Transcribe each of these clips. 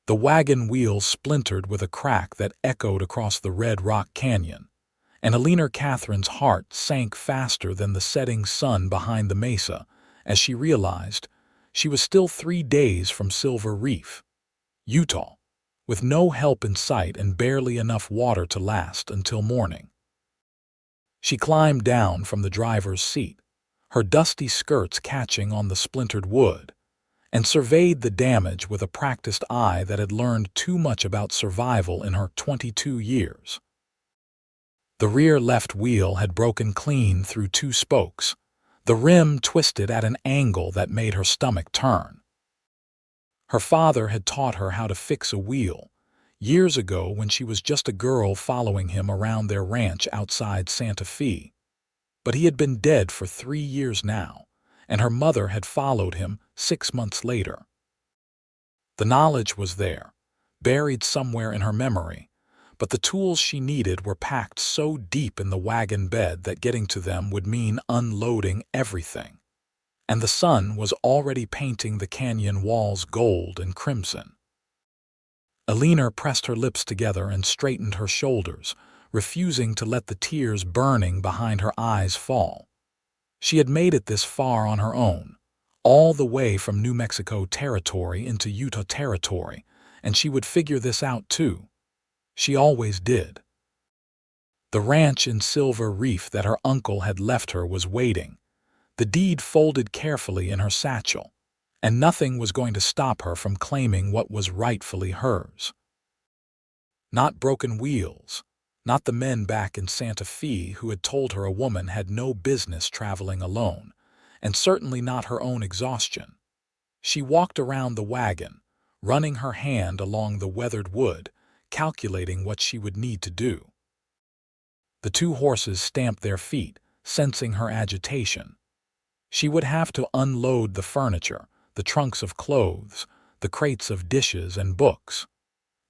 The wagon wheel splintered with a crack that echoed across the red rock canyon, and Eleanor Catherine's heart sank faster than the setting sun behind the mesa as she realized she was still 3 days from Silver Reef, Utah, with no help in sight and barely enough water to last until morning. She climbed down from the driver's seat, her dusty skirts catching on the splintered wood, and surveyed the damage with a practiced eye that had learned too much about survival in her 22 years. The rear left wheel had broken clean through 2 spokes, the rim twisted at an angle that made her stomach turn. Her father had taught her how to fix a wheel years ago when she was just a girl following him around their ranch outside Santa Fe. But he had been dead for 3 years now, and her mother had followed him 6 months later. The knowledge was there, buried somewhere in her memory, but the tools she needed were packed so deep in the wagon bed that getting to them would mean unloading everything. And the sun was already painting the canyon walls gold and crimson. Eleanor pressed her lips together and straightened her shoulders, refusing to let the tears burning behind her eyes fall. She had made it this far on her own, all the way from New Mexico territory into Utah territory, and she would figure this out too. She always did. The ranch in Silver Reef that her uncle had left her was waiting, the deed folded carefully in her satchel, and nothing was going to stop her from claiming what was rightfully hers. Not broken wheels, not the men back in Santa Fe who had told her a woman had no business traveling alone, and certainly not her own exhaustion. She walked around the wagon, running her hand along the weathered wood, calculating what she would need to do. The 2 horses stamped their feet, sensing her agitation. She would have to unload the furniture, the trunks of clothes, the crates of dishes and books.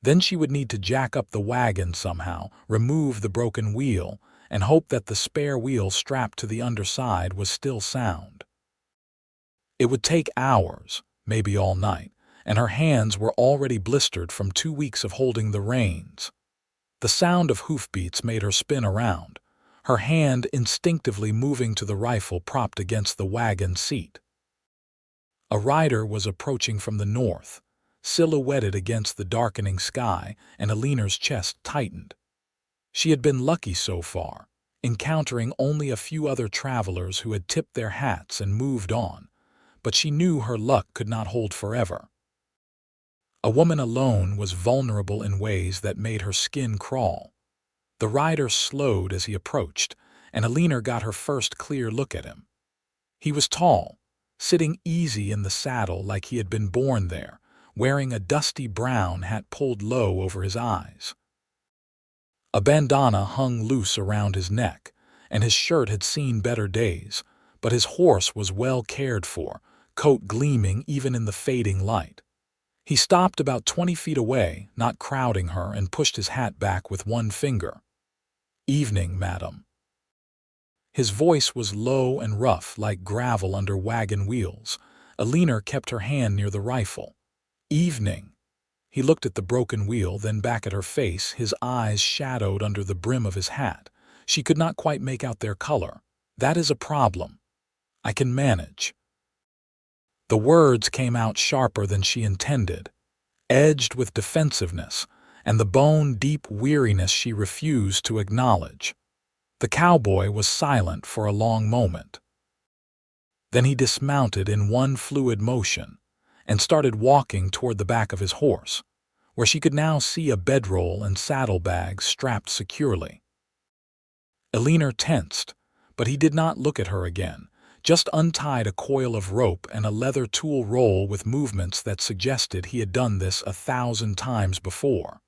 Then she would need to jack up the wagon somehow, remove the broken wheel, and hope that the spare wheel strapped to the underside was still sound. It would take hours, maybe all night, and her hands were already blistered from 2 weeks of holding the reins. The sound of hoofbeats made her spin around, her hand instinctively moving to the rifle propped against the wagon seat. A rider was approaching from the north, silhouetted against the darkening sky, and Eleanor's chest tightened. She had been lucky so far, encountering only a few other travelers who had tipped their hats and moved on, but she knew her luck could not hold forever. A woman alone was vulnerable in ways that made her skin crawl. The rider slowed as he approached, and Eleanor got her first clear look at him. He was tall, sitting easy in the saddle like he had been born there, wearing a dusty brown hat pulled low over his eyes. A bandana hung loose around his neck, and his shirt had seen better days, but his horse was well cared for, coat gleaming even in the fading light. He stopped about 20 feet away, not crowding her, and pushed his hat back with 1 finger. "Evening, madam." His voice was low and rough like gravel under wagon wheels. Eleanor kept her hand near the rifle. "Evening." He looked at the broken wheel, then back at her face, his eyes shadowed under the brim of his hat. She could not quite make out their color. "That is a problem. I can manage." The words came out sharper than she intended, edged with defensiveness and the bone-deep weariness she refused to acknowledge. The cowboy was silent for a long moment. Then he dismounted in one fluid motion and started walking toward the back of his horse, where she could now see a bedroll and saddlebags strapped securely. Eleanor tensed, but he did not look at her again, just untied a coil of rope and a leather tool roll with movements that suggested he had done this 1,000 times before.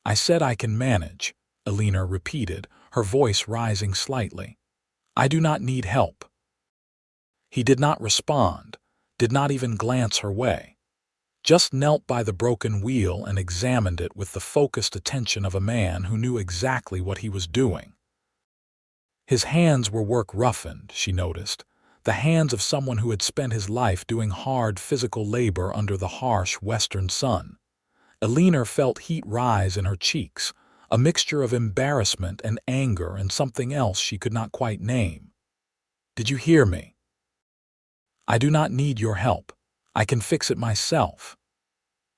"I said I can manage," Eleanor repeated, her voice rising slightly. "I do not need help." He did not respond, did not even glance her way, just knelt by the broken wheel and examined it with the focused attention of a man who knew exactly what he was doing. His hands were work-roughened, she noticed, the hands of someone who had spent his life doing hard physical labor under the harsh western sun. Eleanor felt heat rise in her cheeks, a mixture of embarrassment and anger and something else she could not quite name. "Did you hear me? I do not need your help. I can fix it myself."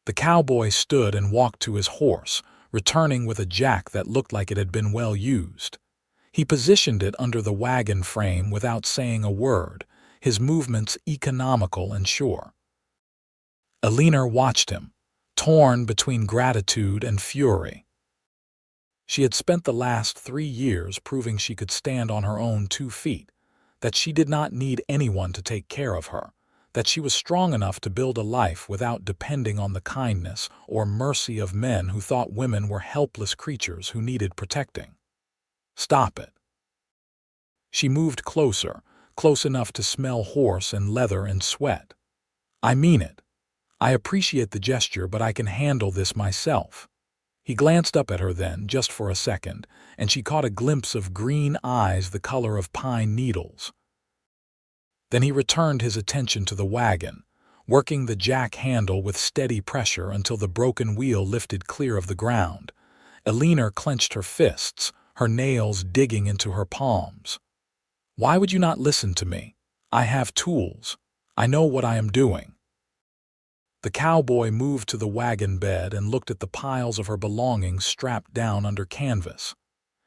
The cowboy stood and walked to his horse, returning with a jack that looked like it had been well used. He positioned it under the wagon frame without saying a word, his movements economical and sure. Eleanor watched him, torn between gratitude and fury. She had spent the last 3 years proving she could stand on her own 2 feet, that she did not need anyone to take care of her, that she was strong enough to build a life without depending on the kindness or mercy of men who thought women were helpless creatures who needed protecting. "Stop it." She moved closer, close enough to smell horse and leather and sweat. "I mean it. I appreciate the gesture, but I can handle this myself." He glanced up at her then, just for a second, and she caught a glimpse of green eyes the color of pine needles. Then he returned his attention to the wagon, working the jack handle with steady pressure until the broken wheel lifted clear of the ground. Eleanor clenched her fists, her nails digging into her palms. "Why would you not listen to me? I have tools. I know what I am doing." The cowboy moved to the wagon bed and looked at the piles of her belongings strapped down under canvas.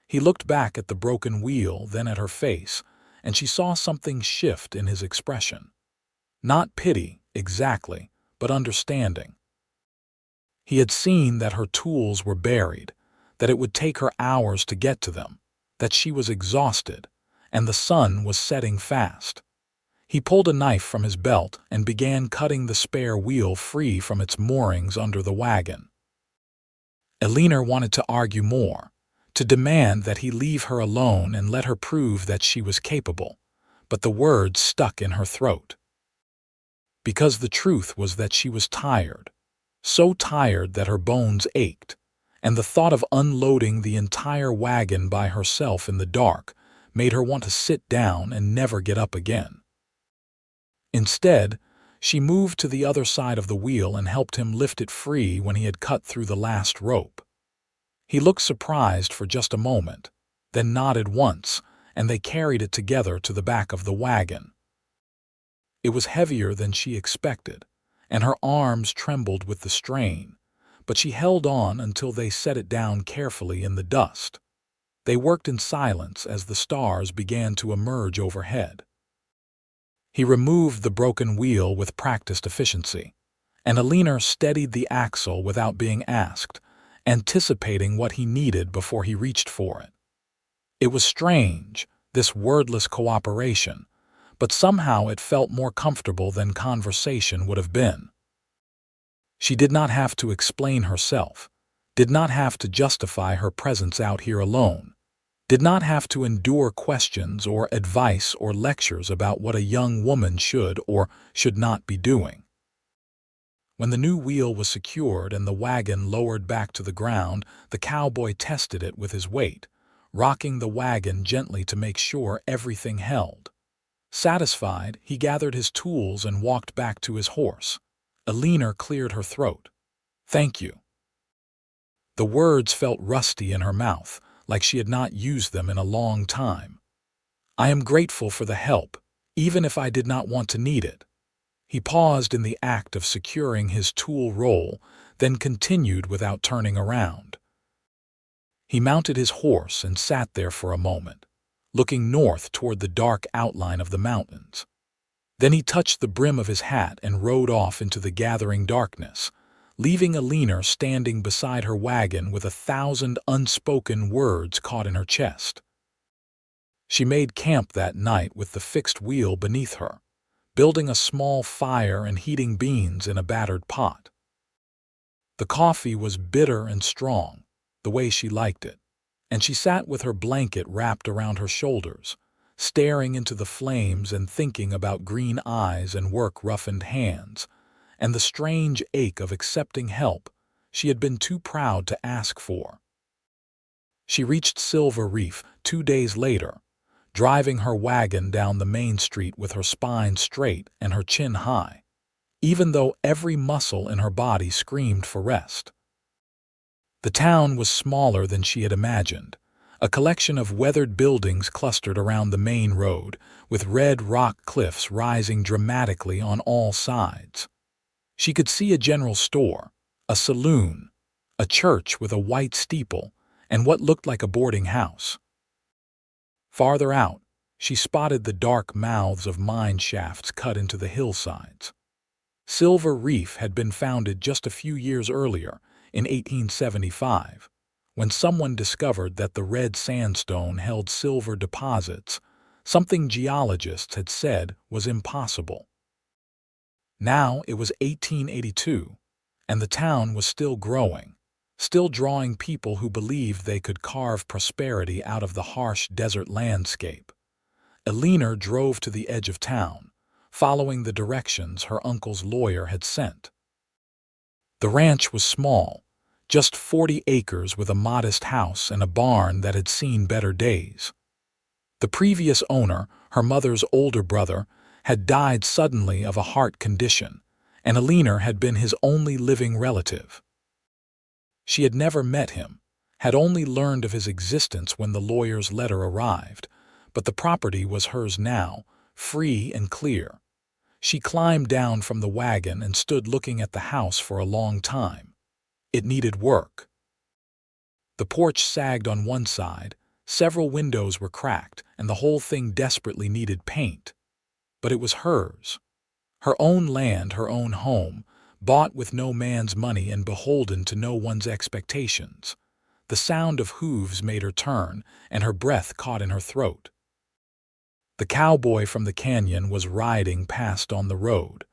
He looked back at the broken wheel, then at her face, and she saw something shift in his expression. Not pity, exactly, but understanding. He had seen that her tools were buried, that it would take her hours to get to them, that she was exhausted, and the sun was setting fast. He pulled a knife from his belt and began cutting the spare wheel free from its moorings under the wagon. Eleanor wanted to argue more, to demand that he leave her alone and let her prove that she was capable, but the words stuck in her throat. Because the truth was that she was tired, so tired that her bones ached, and the thought of unloading the entire wagon by herself in the dark made her want to sit down and never get up again. Instead, she moved to the other side of the wheel and helped him lift it free when he had cut through the last rope. He looked surprised for just a moment, then nodded once, and they carried it together to the back of the wagon. It was heavier than she expected, and her arms trembled with the strain, but she held on until they set it down carefully in the dust. They worked in silence as the stars began to emerge overhead. He removed the broken wheel with practiced efficiency, and Eleanor steadied the axle without being asked, anticipating what he needed before he reached for it. It was strange, this wordless cooperation, but somehow it felt more comfortable than conversation would have been. She did not have to explain herself, did not have to justify her presence out here alone, did not have to endure questions or advice or lectures about what a young woman should or should not be doing. When the new wheel was secured and the wagon lowered back to the ground, the cowboy tested it with his weight, rocking the wagon gently to make sure everything held. Satisfied, he gathered his tools and walked back to his horse. Eleanor cleared her throat. "Thank you." The words felt rusty in her mouth, like she had not used them in a long time. "I am grateful for the help, even if I did not want to need it." He paused in the act of securing his tool roll, then continued without turning around. He mounted his horse and sat there for a moment, looking north toward the dark outline of the mountains. Then he touched the brim of his hat and rode off into the gathering darkness, leaving Eleanor standing beside her wagon with 1,000 unspoken words caught in her chest. She made camp that night with the fixed wheel beneath her, building a small fire and heating beans in a battered pot. The coffee was bitter and strong, the way she liked it, and she sat with her blanket wrapped around her shoulders, staring into the flames and thinking about green eyes and work-roughened hands, and the strange ache of accepting help she had been too proud to ask for. She reached Silver Reef 2 days later, driving her wagon down the main street with her spine straight and her chin high, even though every muscle in her body screamed for rest. The town was smaller than she had imagined, a collection of weathered buildings clustered around the main road, with red rock cliffs rising dramatically on all sides. She could see a general store, a saloon, a church with a white steeple, and what looked like a boarding house. Farther out, she spotted the dark mouths of mine shafts cut into the hillsides. Silver Reef had been founded just a few years earlier, in 1875, when someone discovered that the red sandstone held silver deposits, something geologists had said was impossible. Now it was 1882, and the town was still growing, still drawing people who believed they could carve prosperity out of the harsh desert landscape. Eleanor drove to the edge of town, following the directions her uncle's lawyer had sent. The ranch was small, just 40 acres with a modest house and a barn that had seen better days. The previous owner, her mother's older brother, had died suddenly of a heart condition, and Eleanor had been his only living relative. She had never met him, had only learned of his existence when the lawyer's letter arrived, but the property was hers now, free and clear. She climbed down from the wagon and stood looking at the house for a long time. It needed work. The porch sagged on one side, several windows were cracked, and the whole thing desperately needed paint. But it was hers. Her own land, her own home, bought with no man's money and beholden to no one's expectations. The sound of hooves made her turn, and her breath caught in her throat. The cowboy from the canyon was riding past on the road,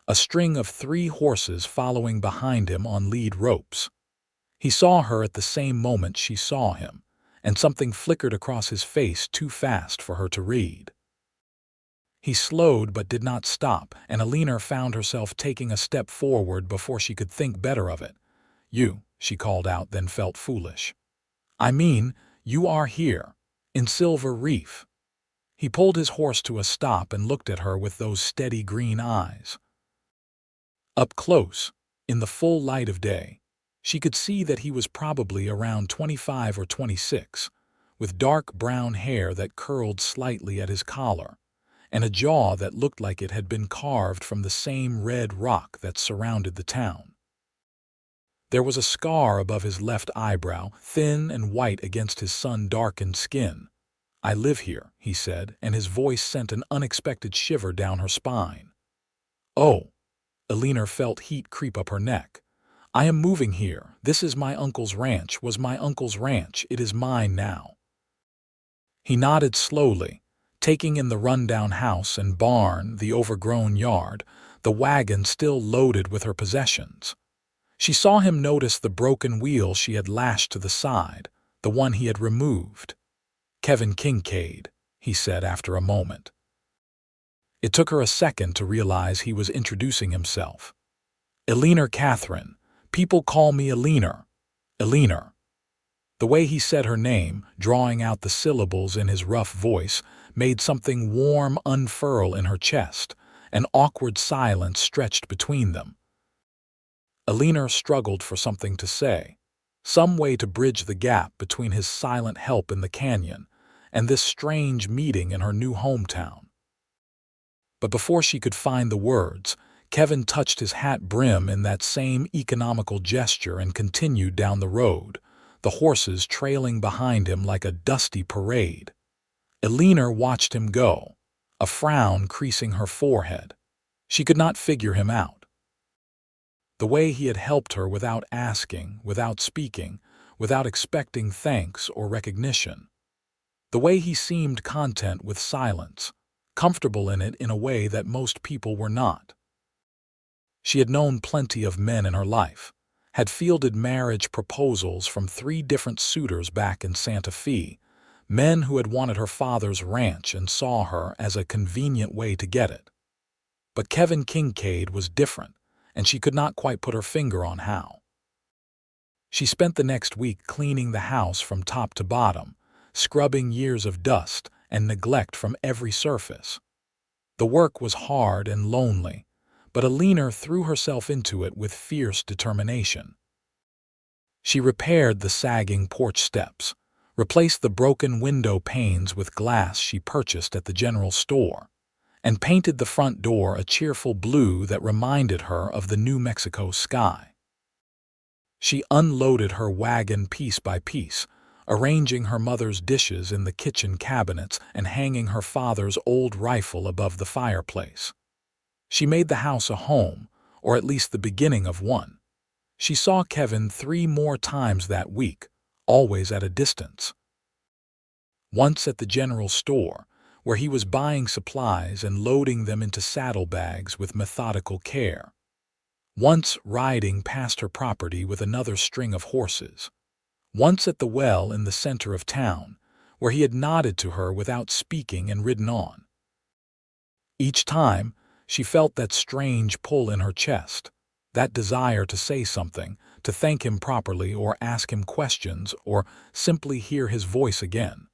a string of 3 horses following behind him on lead ropes. He saw her at the same moment she saw him, and something flickered across his face too fast for her to read. He slowed but did not stop, and Eleanor found herself taking a step forward before she could think better of it. "You," she called out, then felt foolish. "I mean, you are here, in Silver Reef." He pulled his horse to a stop and looked at her with those steady green eyes. Up close, in the full light of day, she could see that he was probably around 25 or 26, with dark brown hair that curled slightly at his collar, and a jaw that looked like it had been carved from the same red rock that surrounded the town. There was a scar above his left eyebrow, thin and white against his sun-darkened skin. "I live here," he said, and his voice sent an unexpected shiver down her spine. "Oh," Eleanor felt heat creep up her neck. "I am moving here. This is my uncle's ranch, was my uncle's ranch. It is mine now." He nodded slowly, taking in the rundown house and barn, the overgrown yard, the wagon still loaded with her possessions. She saw him notice the broken wheel she had lashed to the side, the one he had removed. "Kevin Kincaid," he said after a moment. It took her a second to realize he was introducing himself. "Eleanor Catherine. People call me Eleanor. Eleanor." The way he said her name, drawing out the syllables in his rough voice, made something warm unfurl in her chest. An awkward silence stretched between them. Eleanor struggled for something to say, some way to bridge the gap between his silent help in the canyon and this strange meeting in her new hometown. But before she could find the words, Kevin touched his hat brim in that same economical gesture and continued down the road, the horses trailing behind him like a dusty parade. Eleanor watched him go, a frown creasing her forehead. She could not figure him out. The way he had helped her without asking, without speaking, without expecting thanks or recognition. The way he seemed content with silence, comfortable in it in a way that most people were not. She had known plenty of men in her life, had fielded marriage proposals from 3 different suitors back in Santa Fe, men who had wanted her father's ranch and saw her as a convenient way to get it. But Kevin Kincaid was different, and she could not quite put her finger on how. She spent the next week cleaning the house from top to bottom, scrubbing years of dust and neglect from every surface. The work was hard and lonely, but Eleanor threw herself into it with fierce determination. She repaired the sagging porch steps, replaced the broken window panes with glass she purchased at the general store, and painted the front door a cheerful blue that reminded her of the New Mexico sky. She unloaded her wagon piece by piece, arranging her mother's dishes in the kitchen cabinets and hanging her father's old rifle above the fireplace. She made the house a home, or at least the beginning of one. She saw Kevin 3 more times that week, always at a distance. Once at the general store, where he was buying supplies and loading them into saddlebags with methodical care. Once riding past her property with another string of horses. Once at the well in the center of town, where he had nodded to her without speaking and ridden on. Each time, she felt that strange pull in her chest, that desire to say something, to thank him properly or ask him questions or simply hear his voice again.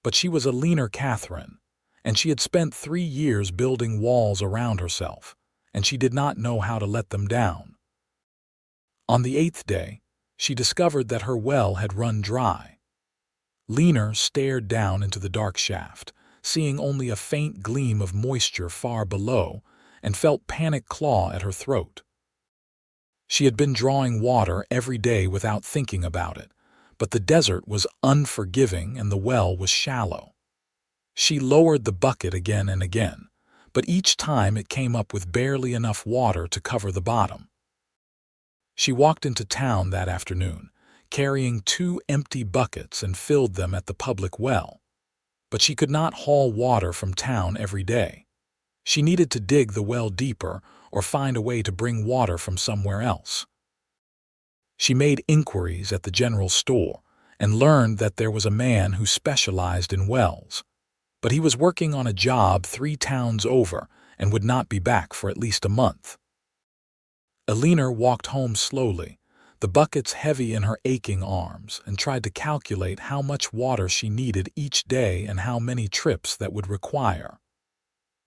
But she was Eleanor Catherine, and she had spent 3 years building walls around herself, and she did not know how to let them down. On the 8th day, she discovered that her well had run dry. Eleanor stared down into the dark shaft, seeing only a faint gleam of moisture far below, and felt panic claw at her throat. She had been drawing water every day without thinking about it, but the desert was unforgiving and the well was shallow. She lowered the bucket again and again, but each time it came up with barely enough water to cover the bottom. She walked into town that afternoon, carrying 2 empty buckets and filled them at the public well. But she could not haul water from town every day. She needed to dig the well deeper or find a way to bring water from somewhere else. She made inquiries at the general store and learned that there was a man who specialized in wells, but he was working on a job 3 towns over and would not be back for at least a month. Eleanor walked home slowly, the buckets heavy in her aching arms, and tried to calculate how much water she needed each day and how many trips that would require.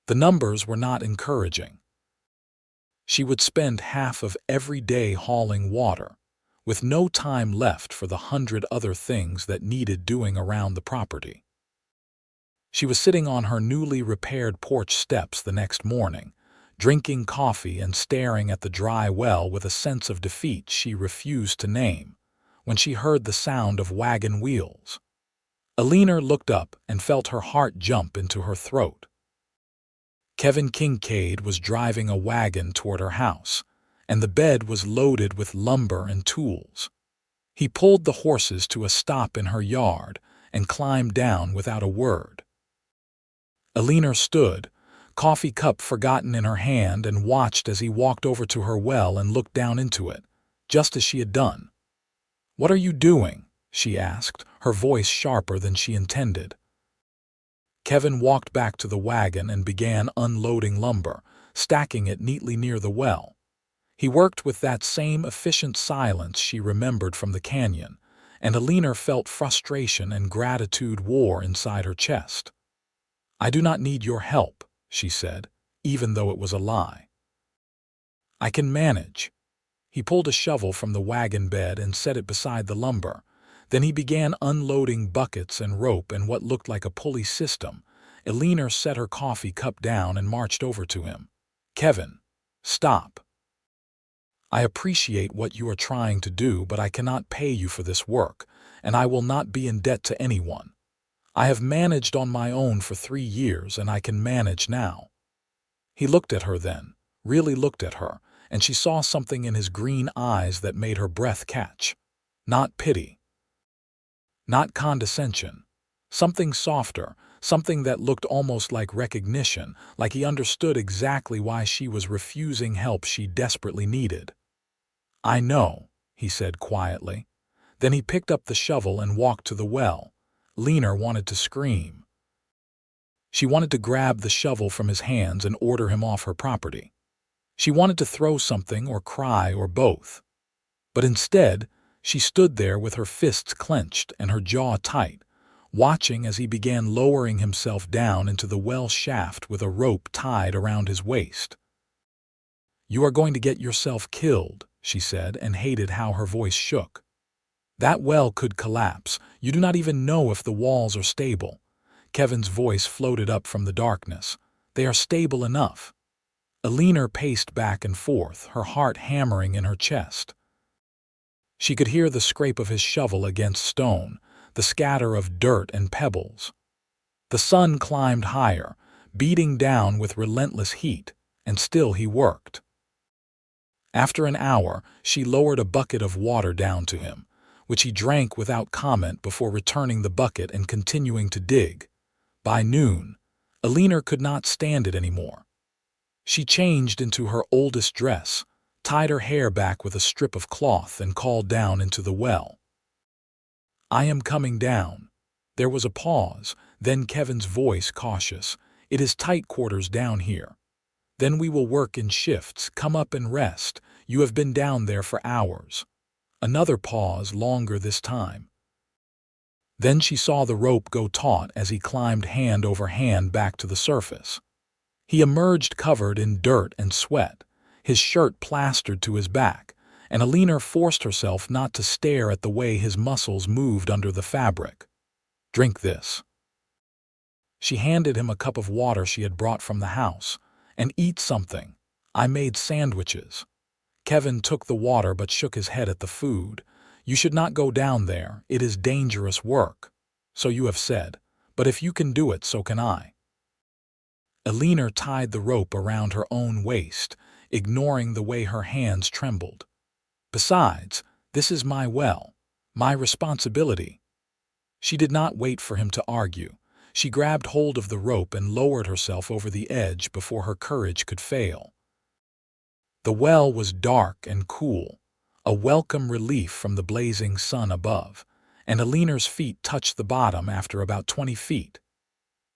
The numbers were not encouraging. She would spend half of every day hauling water, with no time left for the 100 other things that needed doing around the property. She was sitting on her newly repaired porch steps the next morning, drinking coffee and staring at the dry well with a sense of defeat she refused to name, when she heard the sound of wagon wheels. Eleanor looked up and felt her heart jump into her throat. Kevin Kincaid was driving a wagon toward her house, and the bed was loaded with lumber and tools. He pulled the horses to a stop in her yard and climbed down without a word. Eleanor stood, coffee cup forgotten in her hand, and watched as he walked over to her well and looked down into it, just as she had done. "What are you doing?" she asked, her voice sharper than she intended. Kevin walked back to the wagon and began unloading lumber, stacking it neatly near the well. He worked with that same efficient silence she remembered from the canyon, and Eleanor felt frustration and gratitude war inside her chest. "I do not need your help," she said, even though it was a lie. "I can manage." He pulled a shovel from the wagon bed and set it beside the lumber. Then he began unloading buckets and rope and what looked like a pulley system. Eleanor set her coffee cup down and marched over to him. "Kevin, stop. I appreciate what you are trying to do, but I cannot pay you for this work, and I will not be in debt to anyone. I have managed on my own for 3 years, and I can manage now." He looked at her then, really looked at her, and she saw something in his green eyes that made her breath catch. Not pity. Not condescension. Something softer, something that looked almost like recognition, like he understood exactly why she was refusing help she desperately needed. "I know," he said quietly. Then he picked up the shovel and walked to the well. Eleanor wanted to scream. She wanted to grab the shovel from his hands and order him off her property. She wanted to throw something or cry or both. But instead, she stood there with her fists clenched and her jaw tight, watching as he began lowering himself down into the well shaft with a rope tied around his waist. "You are going to get yourself killed," she said, and hated how her voice shook. That well could collapse. You do not even know if the walls are stable. Kevin's voice floated up from the darkness. They are stable enough. Eleanor paced back and forth, her heart hammering in her chest. She could hear the scrape of his shovel against stone, the scatter of dirt and pebbles. The sun climbed higher, beating down with relentless heat, and still he worked. After an hour, she lowered a bucket of water down to him, which he drank without comment before returning the bucket and continuing to dig. By noon, Eleanor could not stand it anymore. She changed into her oldest dress, tied her hair back with a strip of cloth, and called down into the well. "I am coming down." There was a pause, then Kevin's voice cautious. "It is tight quarters down here. Then we will work in shifts. Come up and rest. You have been down there for hours." Another pause, longer this time. Then she saw the rope go taut as he climbed hand over hand back to the surface. He emerged covered in dirt and sweat, his shirt plastered to his back, and Eleanor forced herself not to stare at the way his muscles moved under the fabric. "Drink this." She handed him a cup of water she had brought from the house. "And eat something. I made sandwiches." Kevin took the water but shook his head at the food. "You should not go down there. It is dangerous work." "So you have said. But if you can do it, so can I." Eleanor tied the rope around her own waist, ignoring the way her hands trembled. "Besides, this is my well, my responsibility." She did not wait for him to argue. She grabbed hold of the rope and lowered herself over the edge before her courage could fail. The well was dark and cool, a welcome relief from the blazing sun above, and Eleanor's feet touched the bottom after about 20 feet.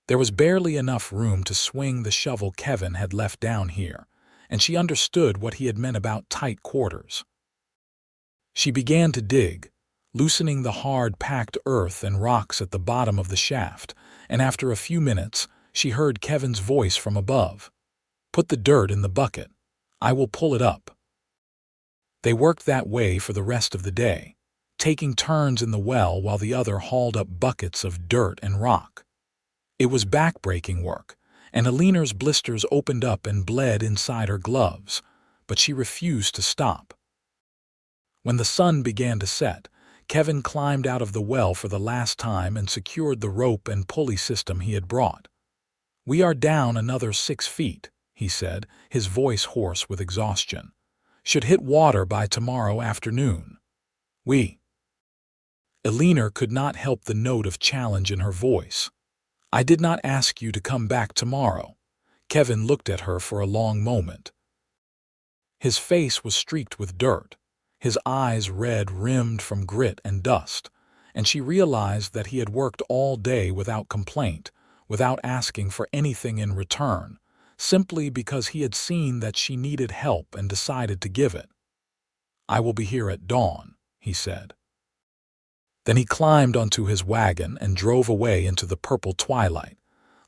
There was barely enough room to swing the shovel Kevin had left down here, and she understood what he had meant about tight quarters. She began to dig, loosening the hard packed earth and rocks at the bottom of the shaft, and after a few minutes she heard Kevin's voice from above. "Put the dirt in the bucket. I will pull it up." They worked that way for the rest of the day, taking turns in the well while the other hauled up buckets of dirt and rock. It was back-breaking work, and Eleanor's blisters opened up and bled inside her gloves, but she refused to stop. When the sun began to set, Kevin climbed out of the well for the last time and secured the rope and pulley system he had brought. "We are down another 6 feet," he said, his voice hoarse with exhaustion. "Should hit water by tomorrow afternoon." "We." Eleanor could not help the note of challenge in her voice. "I did not ask you to come back tomorrow." Kevin looked at her for a long moment. His face was streaked with dirt, his eyes red-rimmed from grit and dust, and she realized that he had worked all day without complaint, without asking for anything in return, simply because he had seen that she needed help and decided to give it. "I will be here at dawn," he said. Then he climbed onto his wagon and drove away into the purple twilight,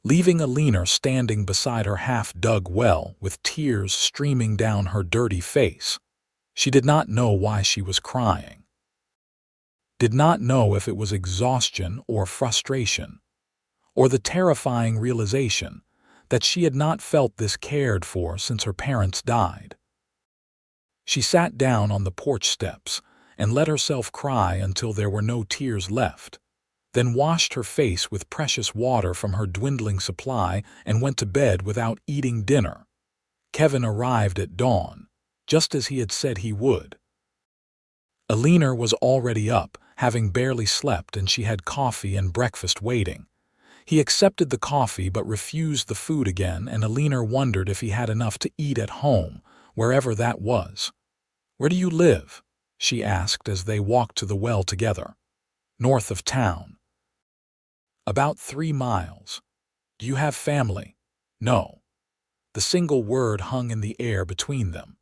leaving Eleanor standing beside her half-dug well with tears streaming down her dirty face. She did not know why she was crying. Did not know if it was exhaustion or frustration, or the terrifying realization that she had not felt this cared for since her parents died. She sat down on the porch steps and let herself cry until there were no tears left, then washed her face with precious water from her dwindling supply and went to bed without eating dinner. Kevin arrived at dawn, just as he had said he would. Eleanor was already up, having barely slept, and she had coffee and breakfast waiting. He accepted the coffee but refused the food again, and Eleanor wondered if he had enough to eat at home, wherever that was. "Where do you live?" she asked as they walked to the well together. "North of town." "About 3 miles. Do you have family?" "No." The single word hung in the air between them.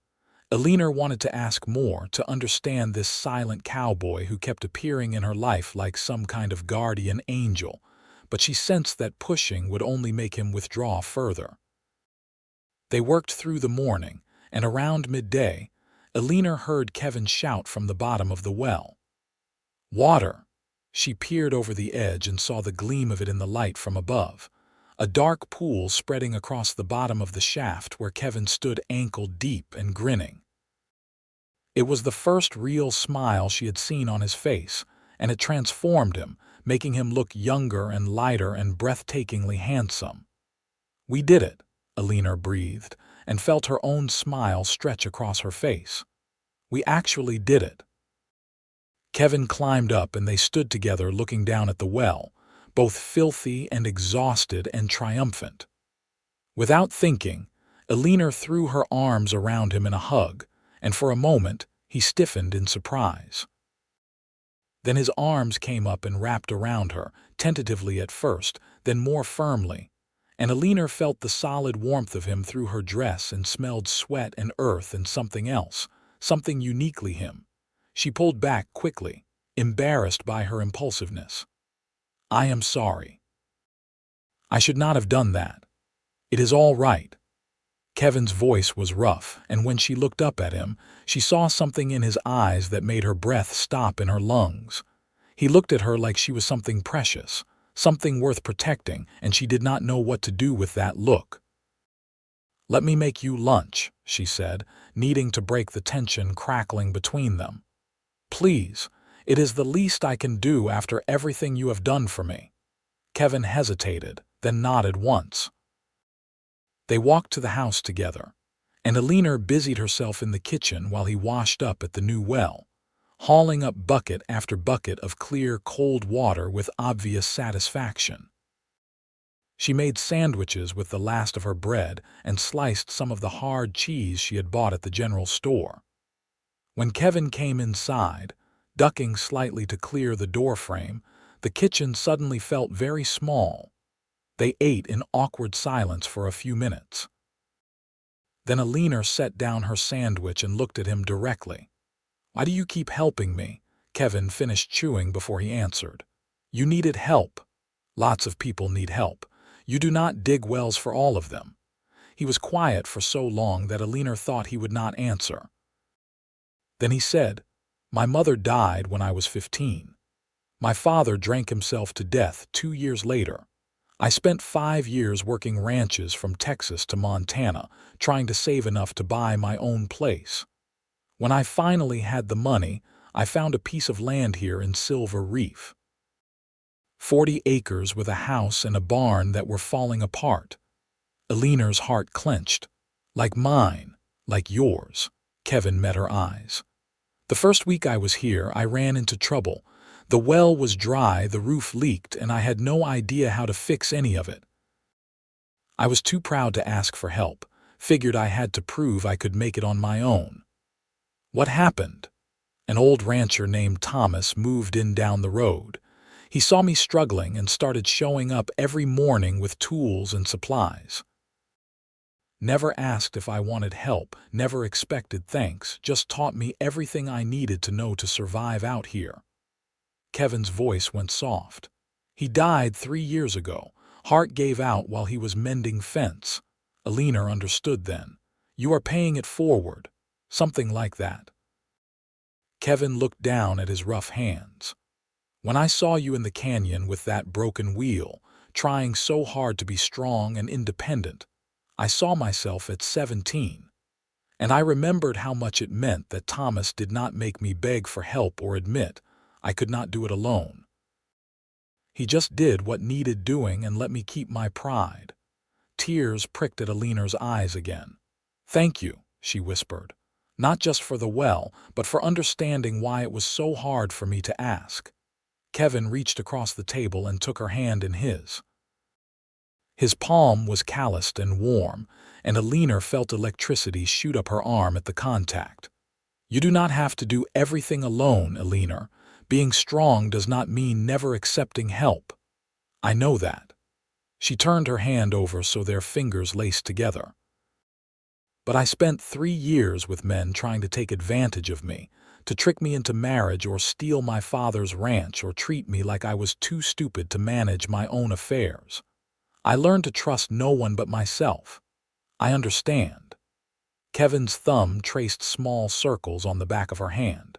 Eleanor wanted to ask more, to understand this silent cowboy who kept appearing in her life like some kind of guardian angel, but she sensed that pushing would only make him withdraw further. They worked through the morning, and around midday, Eleanor heard Kevin shout from the bottom of the well. Water. She peered over the edge and saw the gleam of it in the light from above. A dark pool spreading across the bottom of the shaft where Kevin stood ankle-deep and grinning. It was the first real smile she had seen on his face, and it transformed him, making him look younger and lighter and breathtakingly handsome. "We did it," Eleanor breathed, and felt her own smile stretch across her face. "We actually did it." Kevin climbed up and they stood together looking down at the well, both filthy and exhausted and triumphant. Without thinking, Eleanor threw her arms around him in a hug, and for a moment he stiffened in surprise. Then his arms came up and wrapped around her, tentatively at first, then more firmly, and Eleanor felt the solid warmth of him through her dress and smelled sweat and earth and something else, something uniquely him. She pulled back quickly, embarrassed by her impulsiveness. "I am sorry. I should not have done that. It is all right." Kevin's voice was rough, and when she looked up at him, she saw something in his eyes that made her breath stop in her lungs. He looked at her like she was something precious, something worth protecting, and she did not know what to do with that look. "Let me make you lunch," she said, needing to break the tension crackling between them. "Please, it is the least I can do after everything you have done for me." Kevin hesitated, then nodded once. They walked to the house together, and Eleanor busied herself in the kitchen while he washed up at the new well, hauling up bucket after bucket of clear, cold water with obvious satisfaction. She made sandwiches with the last of her bread and sliced some of the hard cheese she had bought at the general store. When Kevin came inside, ducking slightly to clear the doorframe, the kitchen suddenly felt very small. They ate in awkward silence for a few minutes. Then Eleanor set down her sandwich and looked at him directly. "Why do you keep helping me?" Kevin finished chewing before he answered. "You needed help. Lots of people need help. You do not dig wells for all of them." He was quiet for so long that Eleanor thought he would not answer. Then he said, "My mother died when I was 15. My father drank himself to death 2 years later. I spent 5 years working ranches from Texas to Montana, trying to save enough to buy my own place. When I finally had the money, I found a piece of land here in Silver Reef. 40 acres with a house and a barn that were falling apart." Eleanor's heart clenched. "Like mine, like yours." Kevin met her eyes. "The first week I was here, I ran into trouble. The well was dry, the roof leaked, and I had no idea how to fix any of it. I was too proud to ask for help, figured I had to prove I could make it on my own. What happened? An old rancher named Thomas moved in down the road. He saw me struggling and started showing up every morning with tools and supplies. Never asked if I wanted help, never expected thanks, just taught me everything I needed to know to survive out here." Kevin's voice went soft. "He died 3 years ago. Heart gave out while he was mending fence." Eleanor understood then. "You are paying it forward." Something like that. Kevin looked down at his rough hands. "When I saw you in the canyon with that broken wheel, trying so hard to be strong and independent, I saw myself at 17. And I remembered how much it meant that Thomas did not make me beg for help or admit I could not do it alone. He just did what needed doing and let me keep my pride." Tears pricked at Eleanor's eyes again. "Thank you," she whispered. "Not just for the well, but for understanding why it was so hard for me to ask." Kevin reached across the table and took her hand in his. His palm was calloused and warm, and Eleanor felt electricity shoot up her arm at the contact. "You do not have to do everything alone, Eleanor. Being strong does not mean never accepting help. I know that." She turned her hand over so their fingers laced together. "But I spent 3 years with men trying to take advantage of me, to trick me into marriage or steal my father's ranch or treat me like I was too stupid to manage my own affairs. I learned to trust no one but myself. I understand." Kevin's thumb traced small circles on the back of her hand.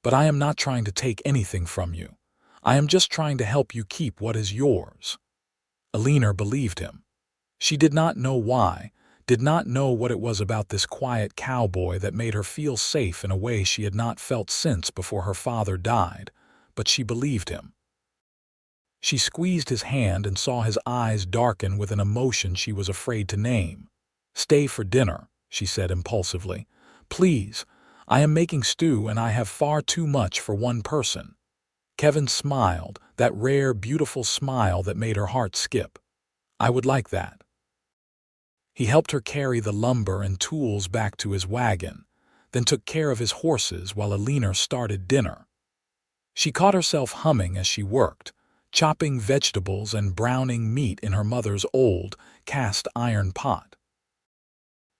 But I am not trying to take anything from you. I am just trying to help you keep what is yours." Eleanor believed him. She did not know why, did not know what it was about this quiet cowboy that made her feel safe in a way she had not felt since before her father died, but she believed him. She squeezed his hand and saw his eyes darken with an emotion she was afraid to name. "Stay for dinner," she said impulsively. "Please, I am making stew and I have far too much for one person." Kevin smiled, that rare, beautiful smile that made her heart skip. "I would like that." He helped her carry the lumber and tools back to his wagon, then took care of his horses while Eleanor started dinner. She caught herself humming as she worked, chopping vegetables and browning meat in her mother's old, cast-iron pot.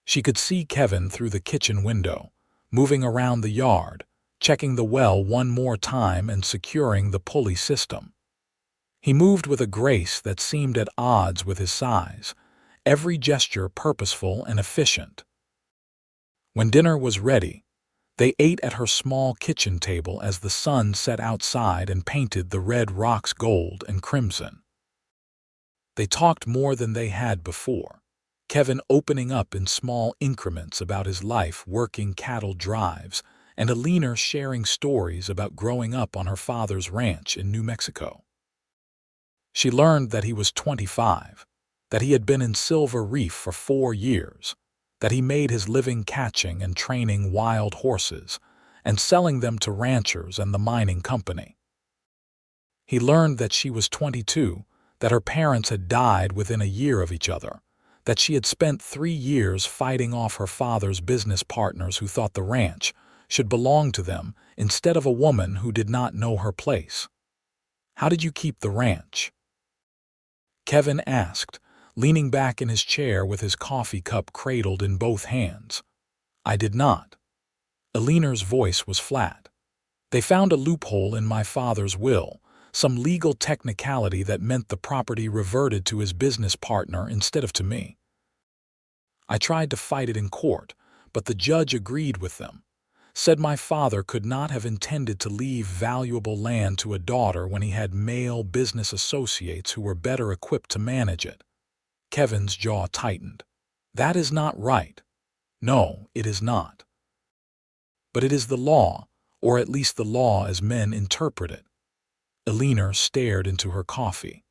She could see Kevin through the kitchen window, moving around the yard, checking the well one more time and securing the pulley system. He moved with a grace that seemed at odds with his size, every gesture purposeful and efficient. When dinner was ready, they ate at her small kitchen table as the sun set outside and painted the red rocks gold and crimson. They talked more than they had before, Kevin opening up in small increments about his life working cattle drives, and Eleanor sharing stories about growing up on her father's ranch in New Mexico. She learned that he was 25, that he had been in Silver Reef for 4 years, that he made his living catching and training wild horses and selling them to ranchers and the mining company. He learned that she was 22, that her parents had died within a year of each other, that she had spent 3 years fighting off her father's business partners who thought the ranch should belong to them instead of a woman who did not know her place. "How did you keep the ranch?" Kevin asked, leaning back in his chair with his coffee cup cradled in both hands. "I did not." Eleanor's voice was flat. "They found a loophole in my father's will, some legal technicality that meant the property reverted to his business partner instead of to me. I tried to fight it in court, but the judge agreed with them, said my father could not have intended to leave valuable land to a daughter when he had male business associates who were better equipped to manage it." Kevin's jaw tightened. "That is not right." "No, it is not. But it is the law, or at least the law as men interpret it." Eleanor stared into her coffee.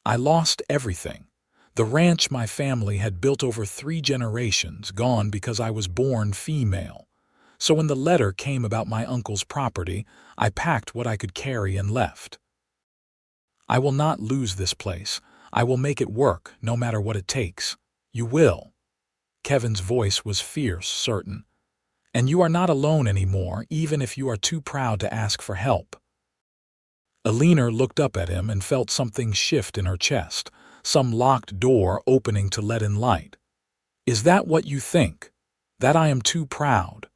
"I lost everything. The ranch my family had built over 3 generations gone because I was born female. So when the letter came about my uncle's property, I packed what I could carry and left. I will not lose this place. I will make it work, no matter what it takes." "You will." Kevin's voice was fierce, certain. "And you are not alone anymore, even if you are too proud to ask for help." Eleanor looked up at him and felt something shift in her chest, some locked door opening to let in light. "Is that what you think? That I am too proud?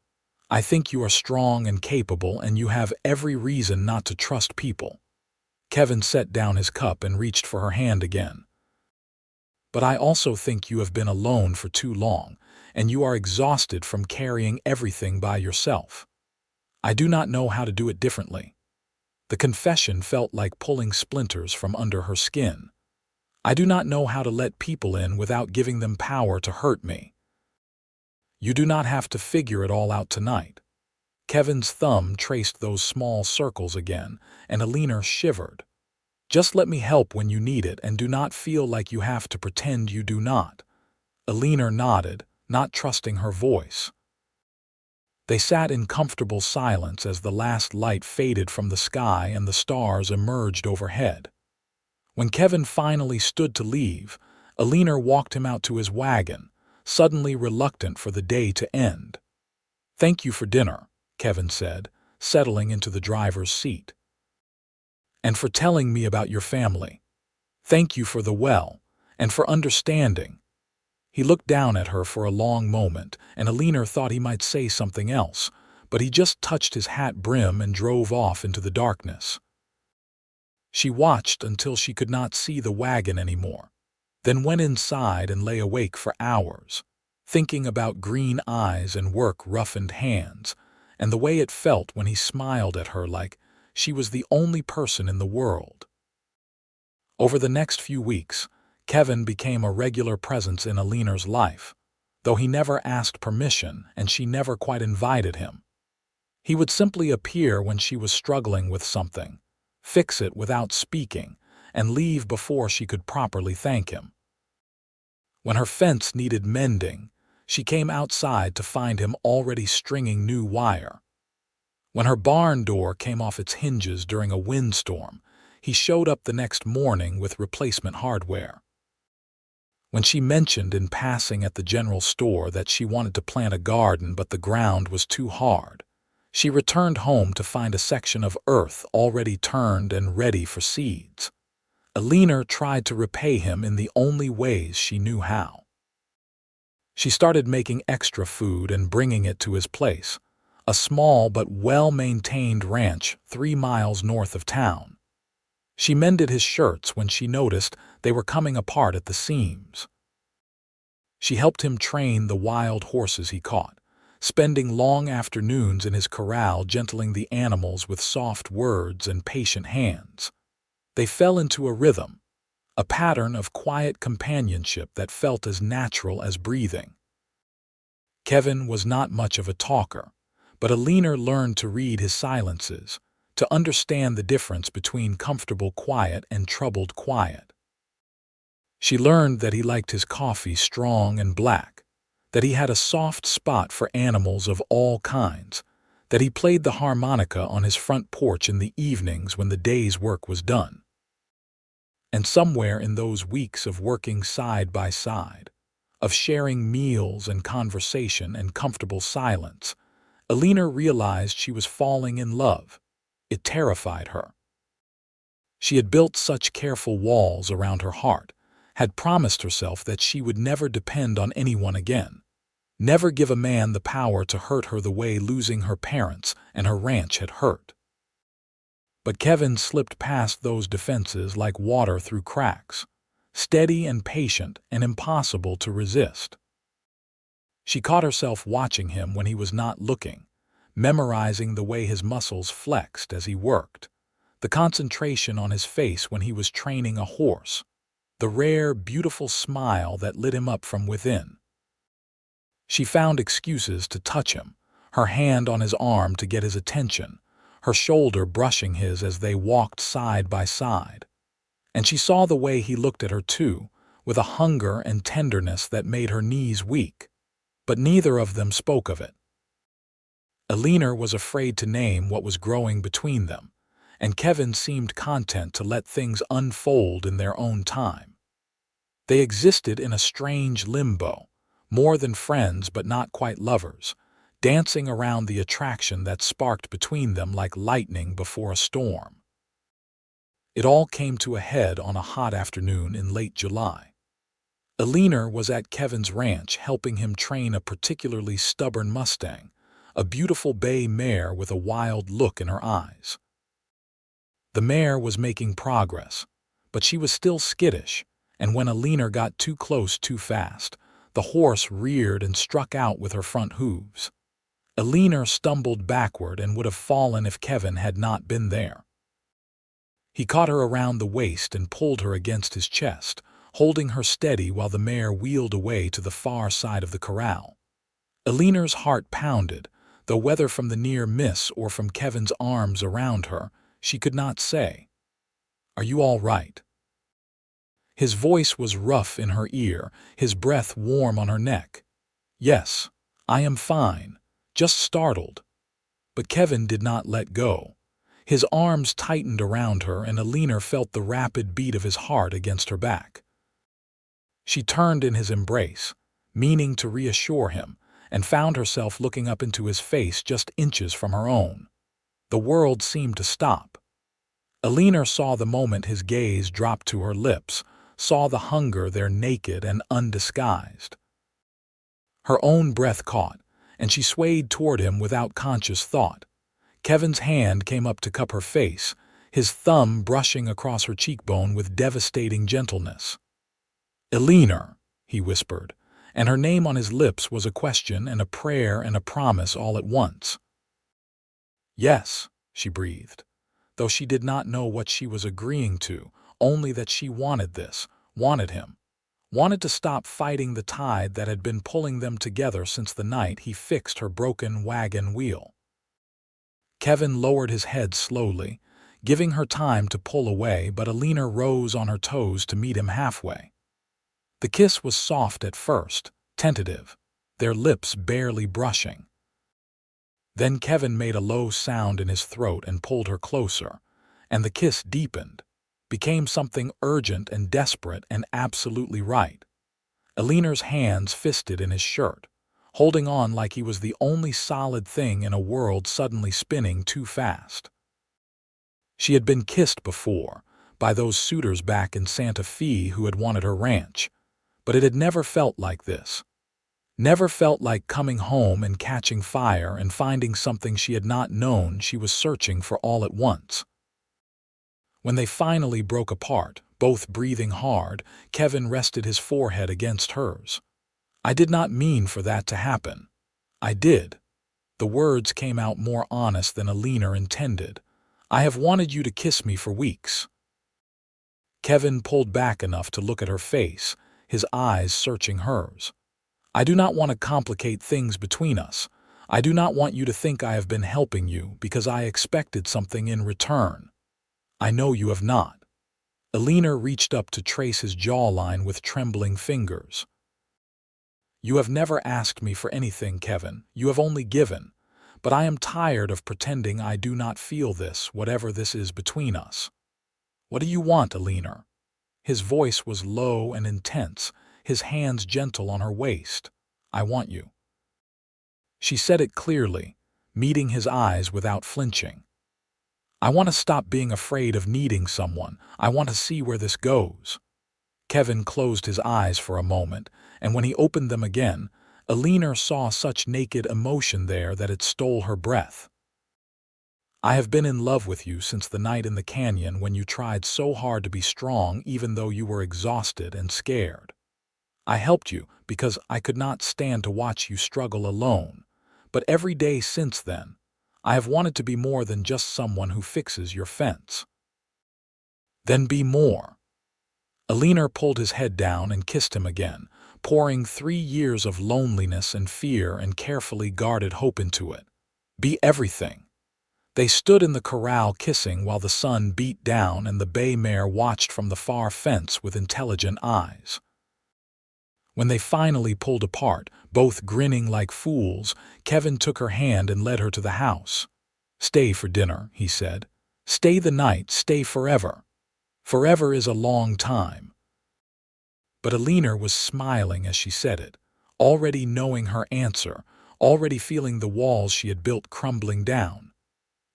I think you are strong and capable, and you have every reason not to trust people." Kevin set down his cup and reached for her hand again. "But I also think you have been alone for too long, and you are exhausted from carrying everything by yourself. I do not know how to do it differently." The confession felt like pulling splinters from under her skin. "I do not know how to let people in without giving them power to hurt me." "You do not have to figure it all out tonight." Kevin's thumb traced those small circles again, and Eleanor shivered. "Just let me help when you need it, and do not feel like you have to pretend you do not." Eleanor nodded, not trusting her voice. They sat in comfortable silence as the last light faded from the sky and the stars emerged overhead. When Kevin finally stood to leave, Eleanor walked him out to his wagon, suddenly reluctant for the day to end. "Thank you for dinner," Kevin said, settling into the driver's seat. "And for telling me about your family. Thank you for the well, and for understanding." He looked down at her for a long moment, and Eleanor thought he might say something else, but he just touched his hat brim and drove off into the darkness. She watched until she could not see the wagon anymore, then went inside and lay awake for hours, thinking about green eyes and work-roughened hands, and the way it felt when he smiled at her like she was the only person in the world. Over the next few weeks, Kevin became a regular presence in Eleanor's life, though he never asked permission and she never quite invited him. He would simply appear when she was struggling with something, fix it without speaking, and leave before she could properly thank him. When her fence needed mending, she came outside to find him already stringing new wire. When her barn door came off its hinges during a windstorm, he showed up the next morning with replacement hardware. When she mentioned in passing at the general store that she wanted to plant a garden but the ground was too hard, she returned home to find a section of earth already turned and ready for seeds. Eleanor tried to repay him in the only ways she knew how. She started making extra food and bringing it to his place, a small but well-maintained ranch 3 miles north of town. She mended his shirts when she noticed they were coming apart at the seams. She helped him train the wild horses he caught, spending long afternoons in his corral gentling the animals with soft words and patient hands. They fell into a rhythm, a pattern of quiet companionship that felt as natural as breathing. Kevin was not much of a talker, but Eleanor learned to read his silences, to understand the difference between comfortable quiet and troubled quiet. She learned that he liked his coffee strong and black, that he had a soft spot for animals of all kinds, that he played the harmonica on his front porch in the evenings when the day's work was done. And somewhere in those weeks of working side by side, of sharing meals and conversation and comfortable silence, Eleanor realized she was falling in love. It terrified her. She had built such careful walls around her heart, had promised herself that she would never depend on anyone again, never give a man the power to hurt her the way losing her parents and her ranch had hurt. But Kevin slipped past those defenses like water through cracks, steady and patient and impossible to resist. She caught herself watching him when he was not looking, memorizing the way his muscles flexed as he worked, the concentration on his face when he was training a horse, the rare, beautiful smile that lit him up from within. She found excuses to touch him, her hand on his arm to get his attention, her shoulder brushing his as they walked side by side. And she saw the way he looked at her too, with a hunger and tenderness that made her knees weak. But neither of them spoke of it. Eleanor was afraid to name what was growing between them, and Kevin seemed content to let things unfold in their own time. They existed in a strange limbo, more than friends but not quite lovers, dancing around the attraction that sparked between them like lightning before a storm. It all came to a head on a hot afternoon in late July. Eleanor was at Kevin's ranch helping him train a particularly stubborn Mustang, a beautiful bay mare with a wild look in her eyes. The mare was making progress, but she was still skittish, and when Eleanor got too close too fast, the horse reared and struck out with her front hooves. Eleanor stumbled backward and would have fallen if Kevin had not been there. He caught her around the waist and pulled her against his chest, holding her steady while the mare wheeled away to the far side of the corral. Eleanor's heart pounded, though whether from the near miss or from Kevin's arms around her, she could not say. "Are you all right?" His voice was rough in her ear, his breath warm on her neck. "Yes, I am fine, just startled." But Kevin did not let go. His arms tightened around her and Eleanor felt the rapid beat of his heart against her back. She turned in his embrace, meaning to reassure him, and found herself looking up into his face just inches from her own. The world seemed to stop. Eleanor saw the moment his gaze dropped to her lips, saw the hunger there naked and undisguised. Her own breath caught, and she swayed toward him without conscious thought. Kevin's hand came up to cup her face, his thumb brushing across her cheekbone with devastating gentleness. "Eleanor," he whispered, and her name on his lips was a question and a prayer and a promise all at once. Yes, she breathed, though she did not know what she was agreeing to, only that she wanted this, wanted him, wanted to stop fighting the tide that had been pulling them together since the night he fixed her broken wagon wheel. Kevin lowered his head slowly, giving her time to pull away, but Eleanor rose on her toes to meet him halfway. The kiss was soft at first, tentative, their lips barely brushing. Then Kevin made a low sound in his throat and pulled her closer, and the kiss deepened, became something urgent and desperate and absolutely right. Eleanor's hands fisted in his shirt, holding on like he was the only solid thing in a world suddenly spinning too fast. She had been kissed before, by those suitors back in Santa Fe who had wanted her ranch, but it had never felt like this. Never felt like coming home and catching fire and finding something she had not known she was searching for all at once. When they finally broke apart, both breathing hard, Kevin rested his forehead against hers. "I did not mean for that to happen. I did." The words came out more honest than Eleanor intended. "I have wanted you to kiss me for weeks." Kevin pulled back enough to look at her face, his eyes searching hers. "I do not want to complicate things between us. I do not want you to think I have been helping you because I expected something in return. I know you have not." Eleanor reached up to trace his jawline with trembling fingers. "You have never asked me for anything, Kevin. You have only given. But I am tired of pretending I do not feel this, whatever this is between us." "What do you want, Eleanor?" His voice was low and intense, his hands gentle on her waist. "I want you." She said it clearly, meeting his eyes without flinching. "I want to stop being afraid of needing someone. I want to see where this goes." Kevin closed his eyes for a moment, and when he opened them again, Eleanor saw such naked emotion there that it stole her breath. "I have been in love with you since the night in the canyon when you tried so hard to be strong even though you were exhausted and scared. I helped you because I could not stand to watch you struggle alone, but every day since then, I have wanted to be more than just someone who fixes your fence." "Then be more." Eleanor pulled his head down and kissed him again, pouring 3 years of loneliness and fear and carefully guarded hope into it. "Be everything." They stood in the corral kissing while the sun beat down and the bay mare watched from the far fence with intelligent eyes. When they finally pulled apart, both grinning like fools, Kevin took her hand and led her to the house. "Stay for dinner," he said. "Stay the night, stay forever. Forever is a long time." But Eleanor was smiling as she said it, already knowing her answer, already feeling the walls she had built crumbling down.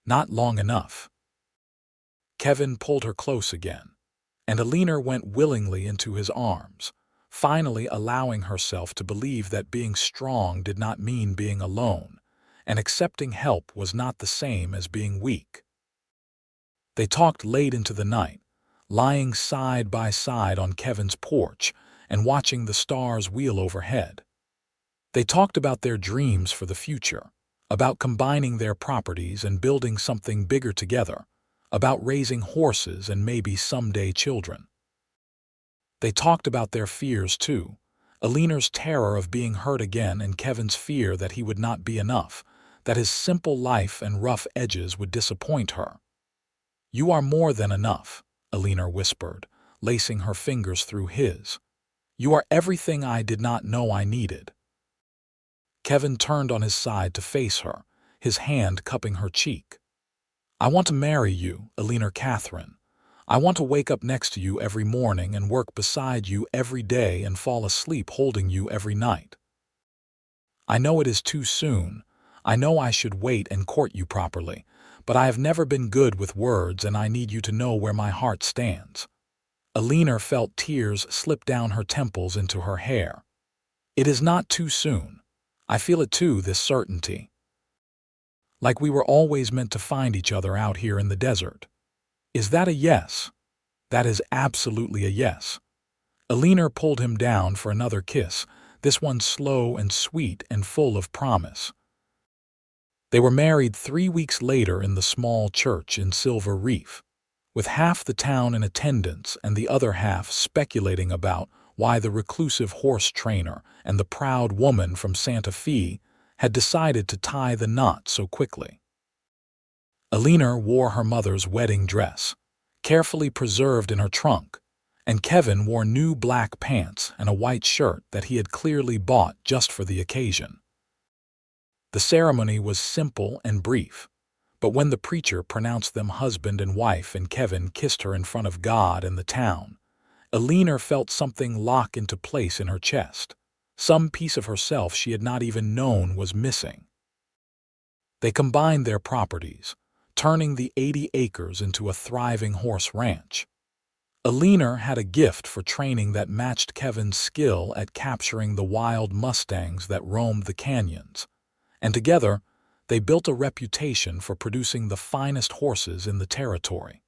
Not long enough. Kevin pulled her close again, and Eleanor went willingly into his arms, finally allowing herself to believe that being strong did not mean being alone, and accepting help was not the same as being weak. They talked late into the night, lying side by side on Kevin's porch and watching the stars wheel overhead. They talked about their dreams for the future, about combining their properties and building something bigger together, about raising horses and maybe someday children. They talked about their fears too, Eleanor's terror of being hurt again and Kevin's fear that he would not be enough, that his simple life and rough edges would disappoint her. "You are more than enough," Eleanor whispered, lacing her fingers through his. "You are everything I did not know I needed." Kevin turned on his side to face her, his hand cupping her cheek. "I want to marry you, Eleanor Catherine. I want to wake up next to you every morning and work beside you every day and fall asleep holding you every night. I know it is too soon. I know I should wait and court you properly, but I have never been good with words and I need you to know where my heart stands." Eleanor felt tears slip down her temples into her hair. "It is not too soon. I feel it too, this certainty. Like we were always meant to find each other out here in the desert." "Is that a yes?" "That is absolutely a yes." Eleanor pulled him down for another kiss, this one slow and sweet and full of promise. They were married 3 weeks later in the small church in Silver Reef, with half the town in attendance and the other half speculating about why the reclusive horse trainer and the proud woman from Santa Fe had decided to tie the knot so quickly. Eleanor wore her mother's wedding dress, carefully preserved in her trunk, and Kevin wore new black pants and a white shirt that he had clearly bought just for the occasion. The ceremony was simple and brief, but when the preacher pronounced them husband and wife and Kevin kissed her in front of God and the town, Eleanor felt something lock into place in her chest. Some piece of herself she had not even known was missing. They combined their properties, turning the 80 acres into a thriving horse ranch. Eleanor had a gift for training that matched Kevin's skill at capturing the wild mustangs that roamed the canyons, and together they built a reputation for producing the finest horses in the territory.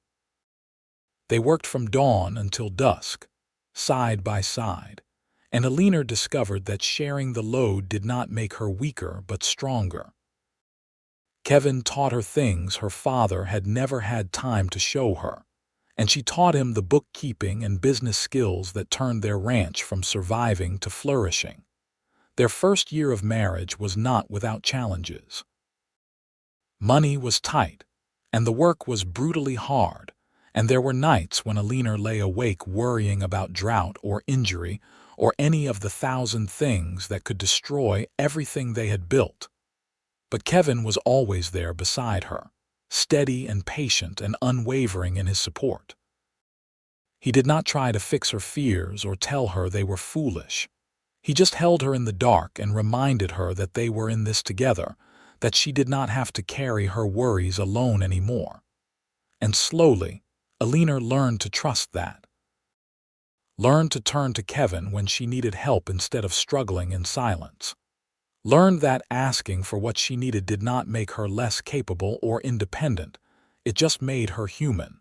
They worked from dawn until dusk, side by side, and Eleanor discovered that sharing the load did not make her weaker but stronger. Kevin taught her things her father had never had time to show her, and she taught him the bookkeeping and business skills that turned their ranch from surviving to flourishing. Their first year of marriage was not without challenges. Money was tight, and the work was brutally hard, and there were nights when Eleanor lay awake worrying about drought or injury or any of the 1,000 things that could destroy everything they had built. But Kevin was always there beside her, steady and patient and unwavering in his support. He did not try to fix her fears or tell her they were foolish. He just held her in the dark and reminded her that they were in this together, that she did not have to carry her worries alone anymore. And slowly, Eleanor learned to trust that. Learned to turn to Kevin when she needed help instead of struggling in silence. Learned that asking for what she needed did not make her less capable or independent, it just made her human.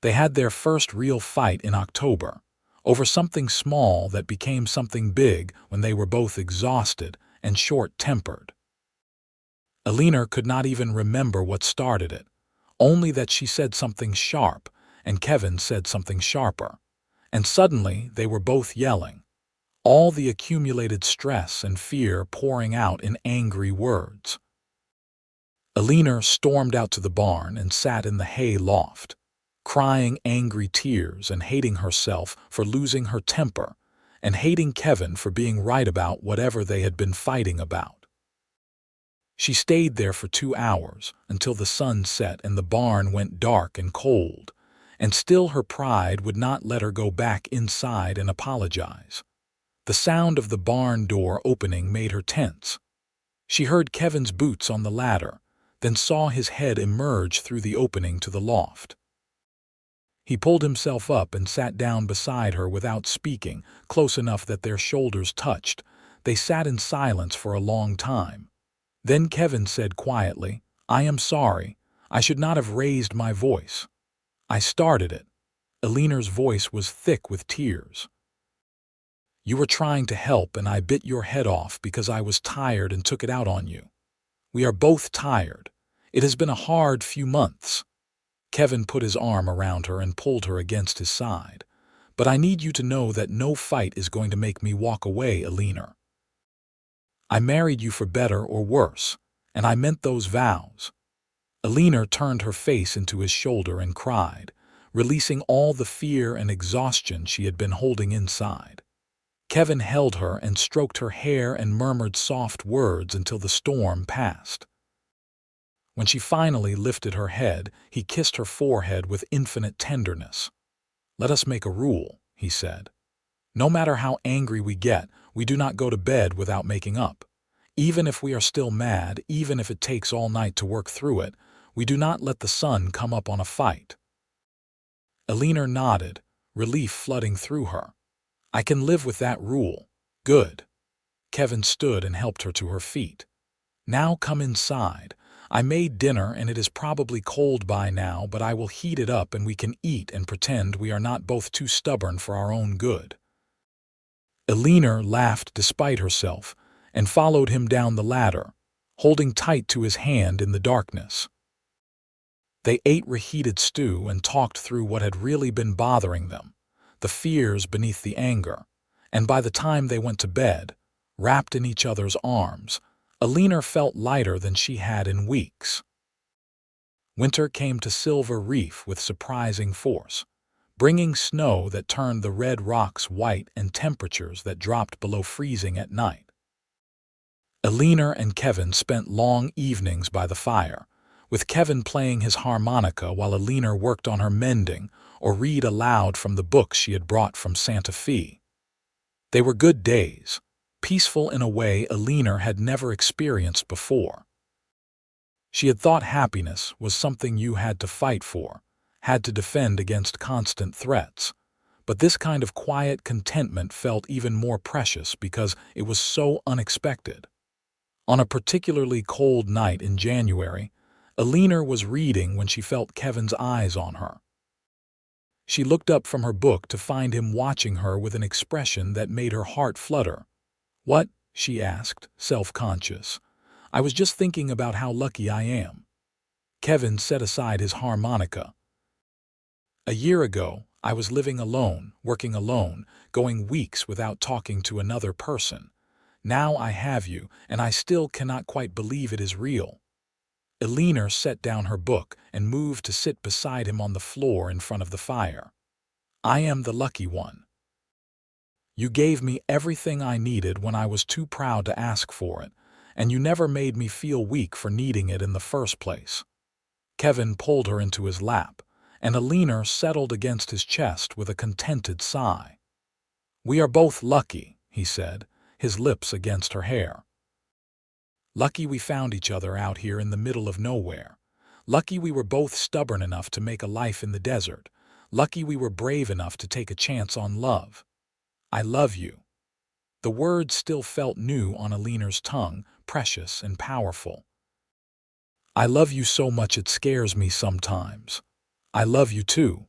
They had their first real fight in October, over something small that became something big when they were both exhausted and short-tempered. Eleanor could not even remember what started it, only that she said something sharp and Kevin said something sharper, and suddenly they were both yelling, all the accumulated stress and fear pouring out in angry words. Eleanor stormed out to the barn and sat in the hay loft, crying angry tears and hating herself for losing her temper and hating Kevin for being right about whatever they had been fighting about. She stayed there for 2 hours until the sun set and the barn went dark and cold, and still her pride would not let her go back inside and apologize. The sound of the barn door opening made her tense. She heard Kevin's boots on the ladder, then saw his head emerge through the opening to the loft. He pulled himself up and sat down beside her without speaking, close enough that their shoulders touched. They sat in silence for a long time. Then Kevin said quietly, "I am sorry. I should not have raised my voice. I started it." Eleanor's voice was thick with tears. "You were trying to help and I bit your head off because I was tired and took it out on you. We are both tired. It has been a hard few months." Kevin put his arm around her and pulled her against his side. "But I need you to know that no fight is going to make me walk away, Eleanor. I married you for better or worse, and I meant those vows." Eleanor turned her face into his shoulder and cried, releasing all the fear and exhaustion she had been holding inside. Kevin held her and stroked her hair and murmured soft words until the storm passed. When she finally lifted her head, he kissed her forehead with infinite tenderness. "Let us make a rule," he said. "No matter how angry we get, we do not go to bed without making up. Even if we are still mad, even if it takes all night to work through it, we do not let the sun come up on a fight." Eleanor nodded, relief flooding through her. "I can live with that rule." "Good." Kevin stood and helped her to her feet. "Now come inside. I made dinner and it is probably cold by now, but I will heat it up and we can eat and pretend we are not both too stubborn for our own good." Eleanor laughed despite herself and followed him down the ladder, holding tight to his hand in the darkness. They ate reheated stew and talked through what had really been bothering them, the fears beneath the anger, and by the time they went to bed, wrapped in each other's arms, Eleanor felt lighter than she had in weeks. Winter came to Silver Reef with surprising force, bringing snow that turned the red rocks white and temperatures that dropped below freezing at night. Eleanor and Kevin spent long evenings by the fire, with Kevin playing his harmonica while Eleanor worked on her mending or read aloud from the books she had brought from Santa Fe. They were good days, peaceful in a way Eleanor had never experienced before. She had thought happiness was something you had to fight for, had to defend against constant threats, but this kind of quiet contentment felt even more precious because it was so unexpected. On a particularly cold night in January, Eleanor was reading when she felt Kevin's eyes on her. She looked up from her book to find him watching her with an expression that made her heart flutter. "What?" she asked, self-conscious. "I was just thinking about how lucky I am." Kevin set aside his harmonica. "A year ago, I was living alone, working alone, going weeks without talking to another person. Now I have you, and I still cannot quite believe it is real." Eleanor set down her book and moved to sit beside him on the floor in front of the fire. "I am the lucky one. You gave me everything I needed when I was too proud to ask for it, and you never made me feel weak for needing it in the first place." Kevin pulled her into his lap, and Eleanor settled against his chest with a contented sigh. "We are both lucky," he said, his lips against her hair. "Lucky we found each other out here in the middle of nowhere. Lucky we were both stubborn enough to make a life in the desert. Lucky we were brave enough to take a chance on love. I love you." The words still felt new on Eleanor's tongue, precious and powerful. "I love you so much it scares me sometimes. I love you too."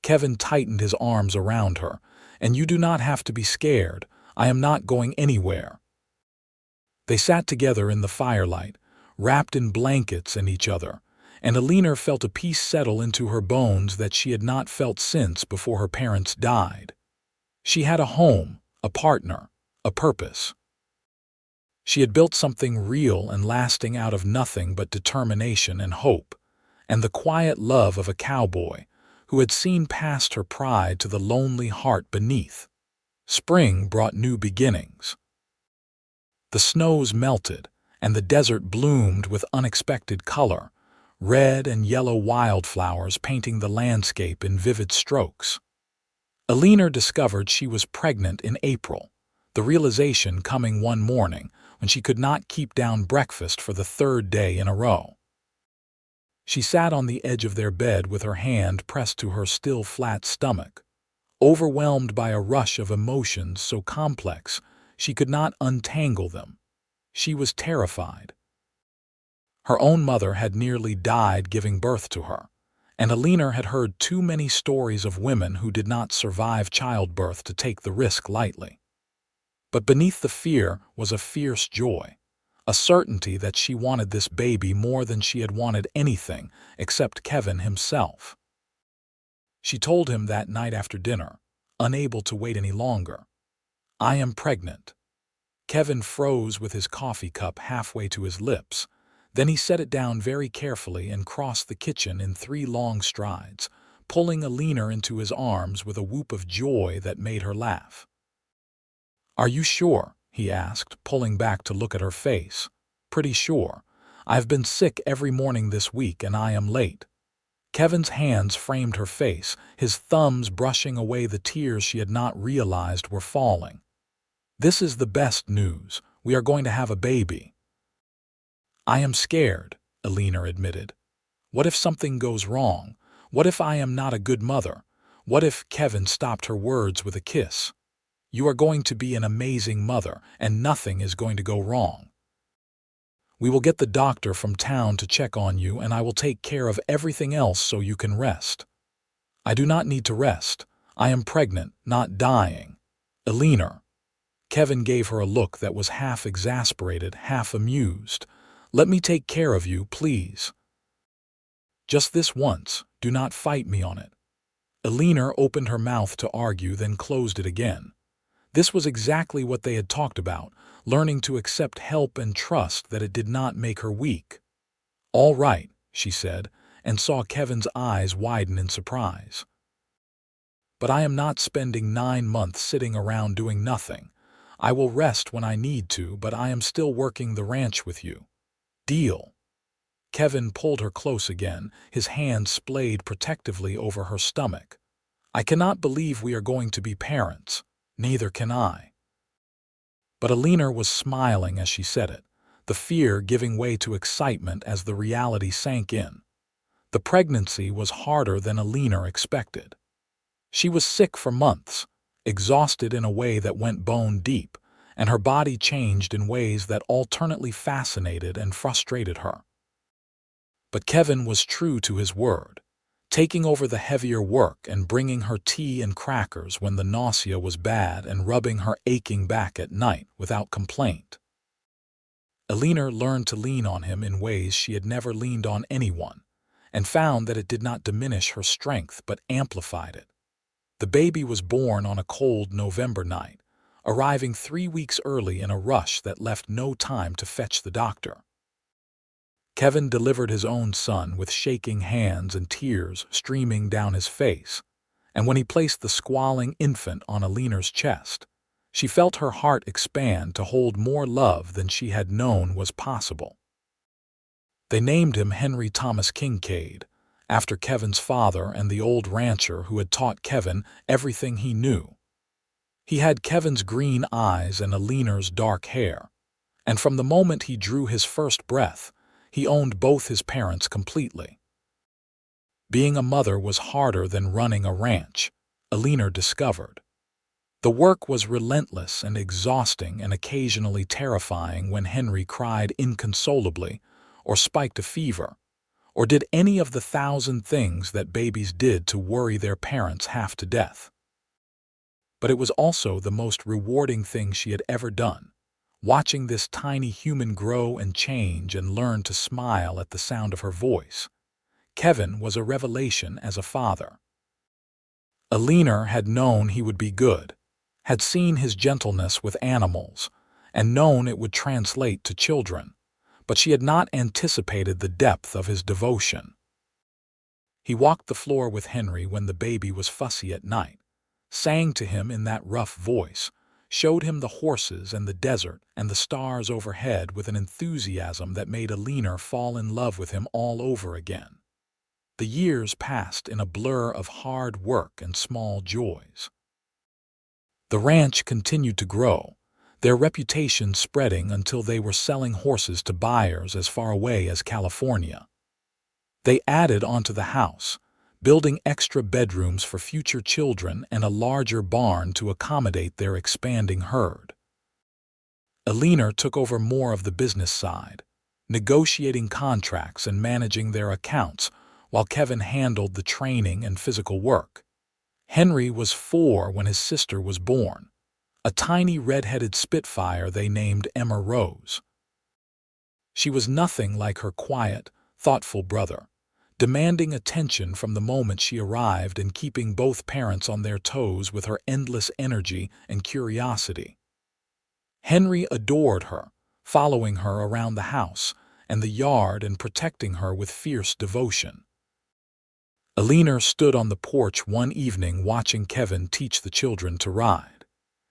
Kevin tightened his arms around her. "And you do not have to be scared. I am not going anywhere." They sat together in the firelight, wrapped in blankets and each other, and Eleanor felt a peace settle into her bones that she had not felt since before her parents died. She had a home, a partner, a purpose. She had built something real and lasting out of nothing but determination and hope, and the quiet love of a cowboy who had seen past her pride to the lonely heart beneath. Spring brought new beginnings. The snows melted, and the desert bloomed with unexpected color, red and yellow wildflowers painting the landscape in vivid strokes. Eleanor discovered she was pregnant in April, the realization coming one morning when she could not keep down breakfast for the third day in a row. She sat on the edge of their bed with her hand pressed to her still flat stomach, overwhelmed by a rush of emotions so complex she could not untangle them. She was terrified. Her own mother had nearly died giving birth to her, and Eleanor had heard too many stories of women who did not survive childbirth to take the risk lightly. But beneath the fear was a fierce joy, a certainty that she wanted this baby more than she had wanted anything except Kevin himself. She told him that night after dinner, unable to wait any longer. "I am pregnant." Kevin froze with his coffee cup halfway to his lips. Then he set it down very carefully and crossed the kitchen in 3 long strides, pulling Eleanor into his arms with a whoop of joy that made her laugh. "Are you sure?" he asked, pulling back to look at her face. "Pretty sure. I've been sick every morning this week and I am late." Kevin's hands framed her face, his thumbs brushing away the tears she had not realized were falling. "This is the best news. We are going to have a baby." "I am scared," Eleanor admitted. "What if something goes wrong? What if I am not a good mother? What if—" Kevin stopped her words with a kiss. "You are going to be an amazing mother, and nothing is going to go wrong. We will get the doctor from town to check on you, and I will take care of everything else so you can rest." "I do not need to rest. I am pregnant, not dying." "Eleanor." Kevin gave her a look that was half exasperated, half amused. Let me take care of you, please. Just this once, do not fight me on it. Eleanor opened her mouth to argue, then closed it again. This was exactly what they had talked about, learning to accept help and trust that it did not make her weak. All right, she said, and saw Kevin's eyes widen in surprise. But I am not spending 9 months sitting around doing nothing. I will rest when I need to, but I am still working the ranch with you. Deal. Kevin pulled her close again, his hand splayed protectively over her stomach. I cannot believe we are going to be parents. Neither can I. But Eleanor was smiling as she said it, the fear giving way to excitement as the reality sank in. The pregnancy was harder than Eleanor expected. She was sick for months, exhausted in a way that went bone deep, and her body changed in ways that alternately fascinated and frustrated her. But Kevin was true to his word, taking over the heavier work and bringing her tea and crackers when the nausea was bad and rubbing her aching back at night without complaint. Eleanor learned to lean on him in ways she had never leaned on anyone, and found that it did not diminish her strength but amplified it. The baby was born on a cold November night, arriving 3 weeks early in a rush that left no time to fetch the doctor. Kevin delivered his own son with shaking hands and tears streaming down his face, and when he placed the squalling infant on Eleanor's chest, she felt her heart expand to hold more love than she had known was possible. They named him Henry Thomas Kincaid, after Kevin's father and the old rancher who had taught Kevin everything he knew. He had Kevin's green eyes and Eleanor's dark hair, and from the moment he drew his first breath, he owned both his parents completely. Being a mother was harder than running a ranch, Eleanor discovered. The work was relentless and exhausting and occasionally terrifying when Henry cried inconsolably or spiked a fever, or did any of the 1,000 things that babies did to worry their parents half to death. But it was also the most rewarding thing she had ever done, watching this tiny human grow and change and learn to smile at the sound of her voice. Kevin was a revelation as a father. Eleanor had known he would be good, had seen his gentleness with animals, and known it would translate to children, but she had not anticipated the depth of his devotion. He walked the floor with Henry when the baby was fussy at night, sang to him in that rough voice, showed him the horses and the desert and the stars overhead with an enthusiasm that made Eleanor fall in love with him all over again. The years passed in a blur of hard work and small joys. The ranch continued to grow, their reputation spreading until they were selling horses to buyers as far away as California. They added onto the house, building extra bedrooms for future children and a larger barn to accommodate their expanding herd. Eleanor took over more of the business side, negotiating contracts and managing their accounts, while Kevin handled the training and physical work. Henry was 4 when his sister was born, a tiny red-headed spitfire they named Emma Rose. She was nothing like her quiet, thoughtful brother, demanding attention from the moment she arrived and keeping both parents on their toes with her endless energy and curiosity. Henry adored her, following her around the house and the yard and protecting her with fierce devotion. Eleanor stood on the porch one evening watching Kevin teach the children to ride,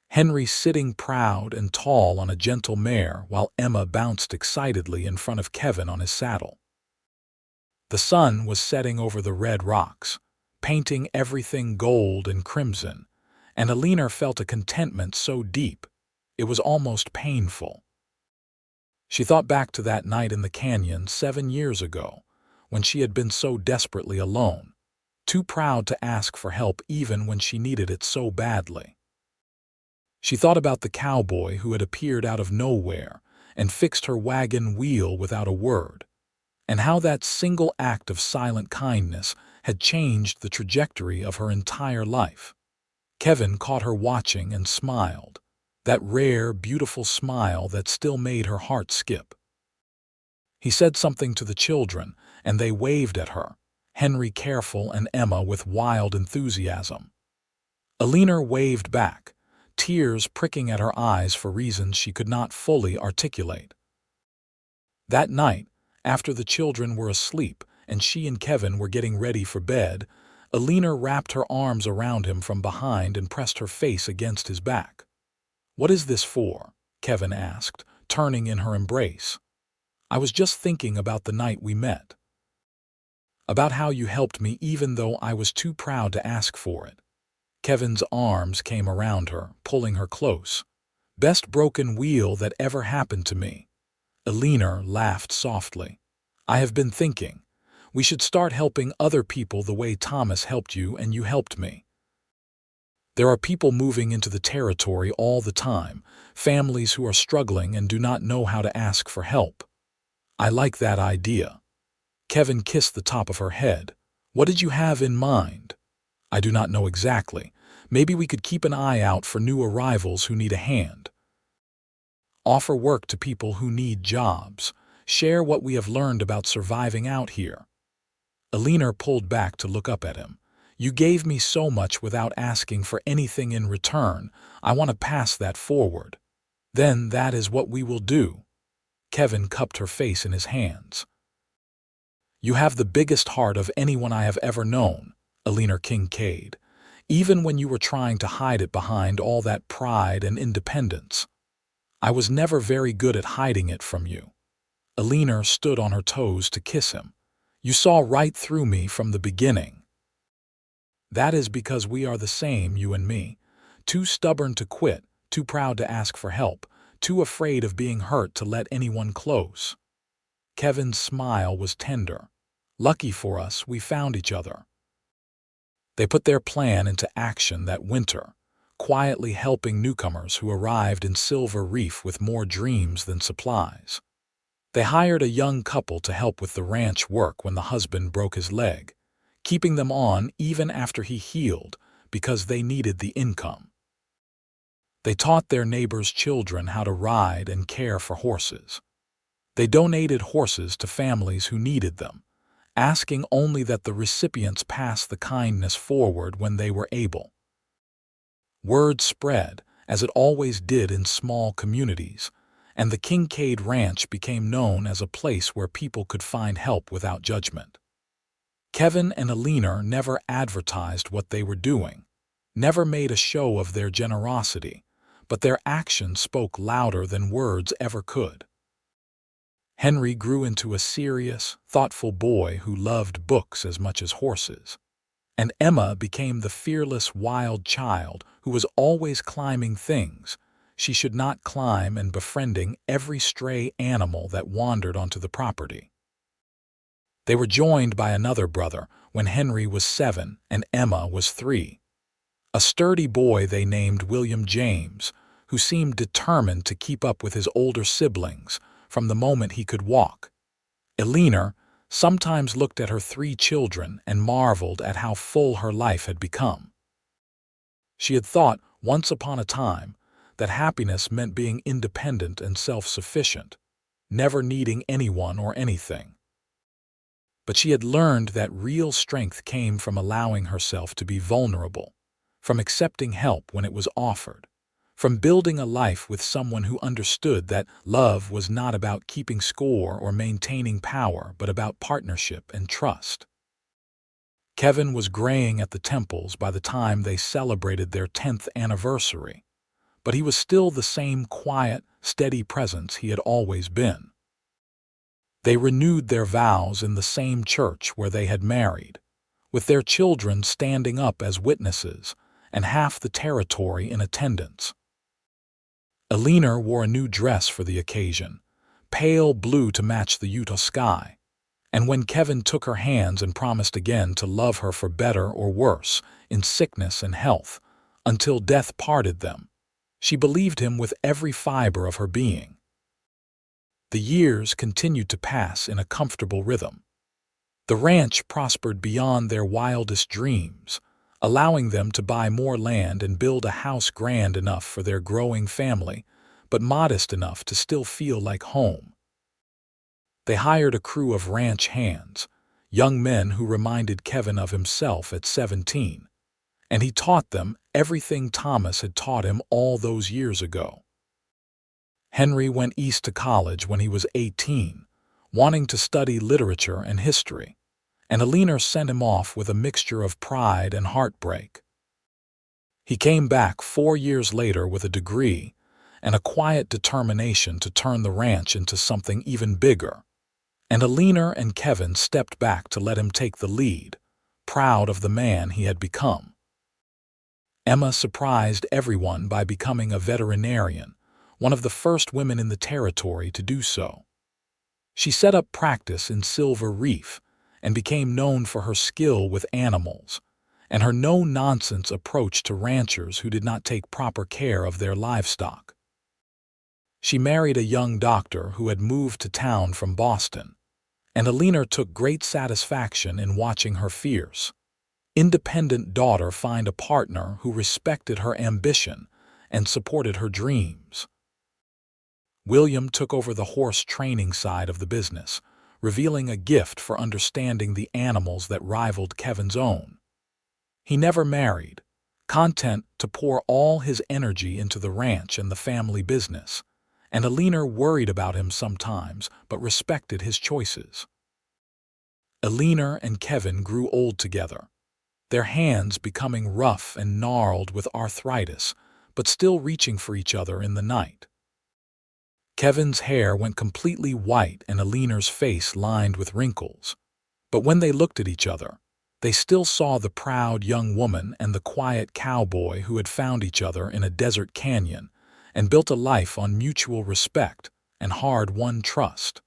Henry sitting proud and tall on a gentle mare while Emma bounced excitedly in front of Kevin on his saddle. The sun was setting over the red rocks, painting everything gold and crimson, and Eleanor felt a contentment so deep, it was almost painful. She thought back to that night in the canyon 7 years ago, when she had been so desperately alone, too proud to ask for help even when she needed it so badly. She thought about the cowboy who had appeared out of nowhere and fixed her wagon wheel without a word, and how that single act of silent kindness had changed the trajectory of her entire life. Kevin caught her watching and smiled, that rare, beautiful smile that still made her heart skip. He said something to the children, and they waved at her, Henry careful and Emma with wild enthusiasm. Eleanor waved back, tears pricking at her eyes for reasons she could not fully articulate. That night, after the children were asleep and she and Kevin were getting ready for bed, Eleanor wrapped her arms around him from behind and pressed her face against his back. "What is this for?" Kevin asked, turning in her embrace. "I was just thinking about the night we met. About how you helped me even though I was too proud to ask for it." Kevin's arms came around her, pulling her close. "Best broken wheel that ever happened to me." Eleanor laughed softly. "I have been thinking. We should start helping other people the way Thomas helped you and you helped me. There are people moving into the territory all the time, families who are struggling and do not know how to ask for help. I like that idea." Kevin kissed the top of her head. "What did you have in mind?" "I do not know exactly. Maybe we could keep an eye out for new arrivals who need a hand. Offer work to people who need jobs. Share what we have learned about surviving out here." Eleanor pulled back to look up at him. "You gave me so much without asking for anything in return. I want to pass that forward." "Then that is what we will do." Kevin cupped her face in his hands. "You have the biggest heart of anyone I have ever known, Eleanor Kincaid, even when you were trying to hide it behind all that pride and independence. I was never very good at hiding it from you." Eleanor stood on her toes to kiss him. "You saw right through me from the beginning." "That is because we are the same, you and me. Too stubborn to quit, too proud to ask for help, too afraid of being hurt to let anyone close." Kevin's smile was tender. "Lucky for us, we found each other." They put their plan into action that winter, quietly helping newcomers who arrived in Silver Reef with more dreams than supplies. They hired a young couple to help with the ranch work when the husband broke his leg, keeping them on even after he healed because they needed the income. They taught their neighbors' children how to ride and care for horses. They donated horses to families who needed them, asking only that the recipients pass the kindness forward when they were able. Word spread, as it always did in small communities, and the Kincaid Ranch became known as a place where people could find help without judgment. Kevin and Eleanor never advertised what they were doing, never made a show of their generosity, but their actions spoke louder than words ever could. Henry grew into a serious, thoughtful boy who loved books as much as horses, and Emma became the fearless wild child who was always climbing things she should not climb and befriending every stray animal that wandered onto the property. They were joined by another brother when Henry was 7 and Emma was 3. A sturdy boy they named William James, who seemed determined to keep up with his older siblings from the moment he could walk. Eleanor sometimes looked at her 3 children and marveled at how full her life had become. She had thought, once upon a time, that happiness meant being independent and self-sufficient, never needing anyone or anything. But she had learned that real strength came from allowing herself to be vulnerable, from accepting help when it was offered, from building a life with someone who understood that love was not about keeping score or maintaining power, but about partnership and trust. Kevin was graying at the temples by the time they celebrated their 10th anniversary, but he was still the same quiet, steady presence he had always been. They renewed their vows in the same church where they had married, with their children standing up as witnesses and half the territory in attendance. Eleanor wore a new dress for the occasion, pale blue to match the Utah sky, and when Kevin took her hands and promised again to love her for better or worse, in sickness and health, until death parted them, she believed him with every fiber of her being. The years continued to pass in a comfortable rhythm. The ranch prospered beyond their wildest dreams, allowing them to buy more land and build a house grand enough for their growing family, but modest enough to still feel like home. They hired a crew of ranch hands, young men who reminded Kevin of himself at 17, and he taught them everything Thomas had taught him all those years ago. Henry went east to college when he was 18, wanting to study literature and history, and Eleanor sent him off with a mixture of pride and heartbreak. He came back 4 years later with a degree and a quiet determination to turn the ranch into something even bigger, and Eleanor and Kevin stepped back to let him take the lead, proud of the man he had become. Emma surprised everyone by becoming a veterinarian, one of the first women in the territory to do so. She set up practice in Silver Reef and became known for her skill with animals and her no-nonsense approach to ranchers who did not take proper care of their livestock. She married a young doctor who had moved to town from Boston, and Eleanor took great satisfaction in watching her fierce, independent daughter find a partner who respected her ambition and supported her dreams. William took over the horse training side of the business, revealing a gift for understanding the animals that rivaled Kevin's own. He never married, content to pour all his energy into the ranch and the family business, and Eleanor worried about him sometimes but respected his choices. Eleanor and Kevin grew old together, their hands becoming rough and gnarled with arthritis, but still reaching for each other in the night. Kevin's hair went completely white and Eleanor's face lined with wrinkles, but when they looked at each other, they still saw the proud young woman and the quiet cowboy who had found each other in a desert canyon and built a life on mutual respect and hard-won trust.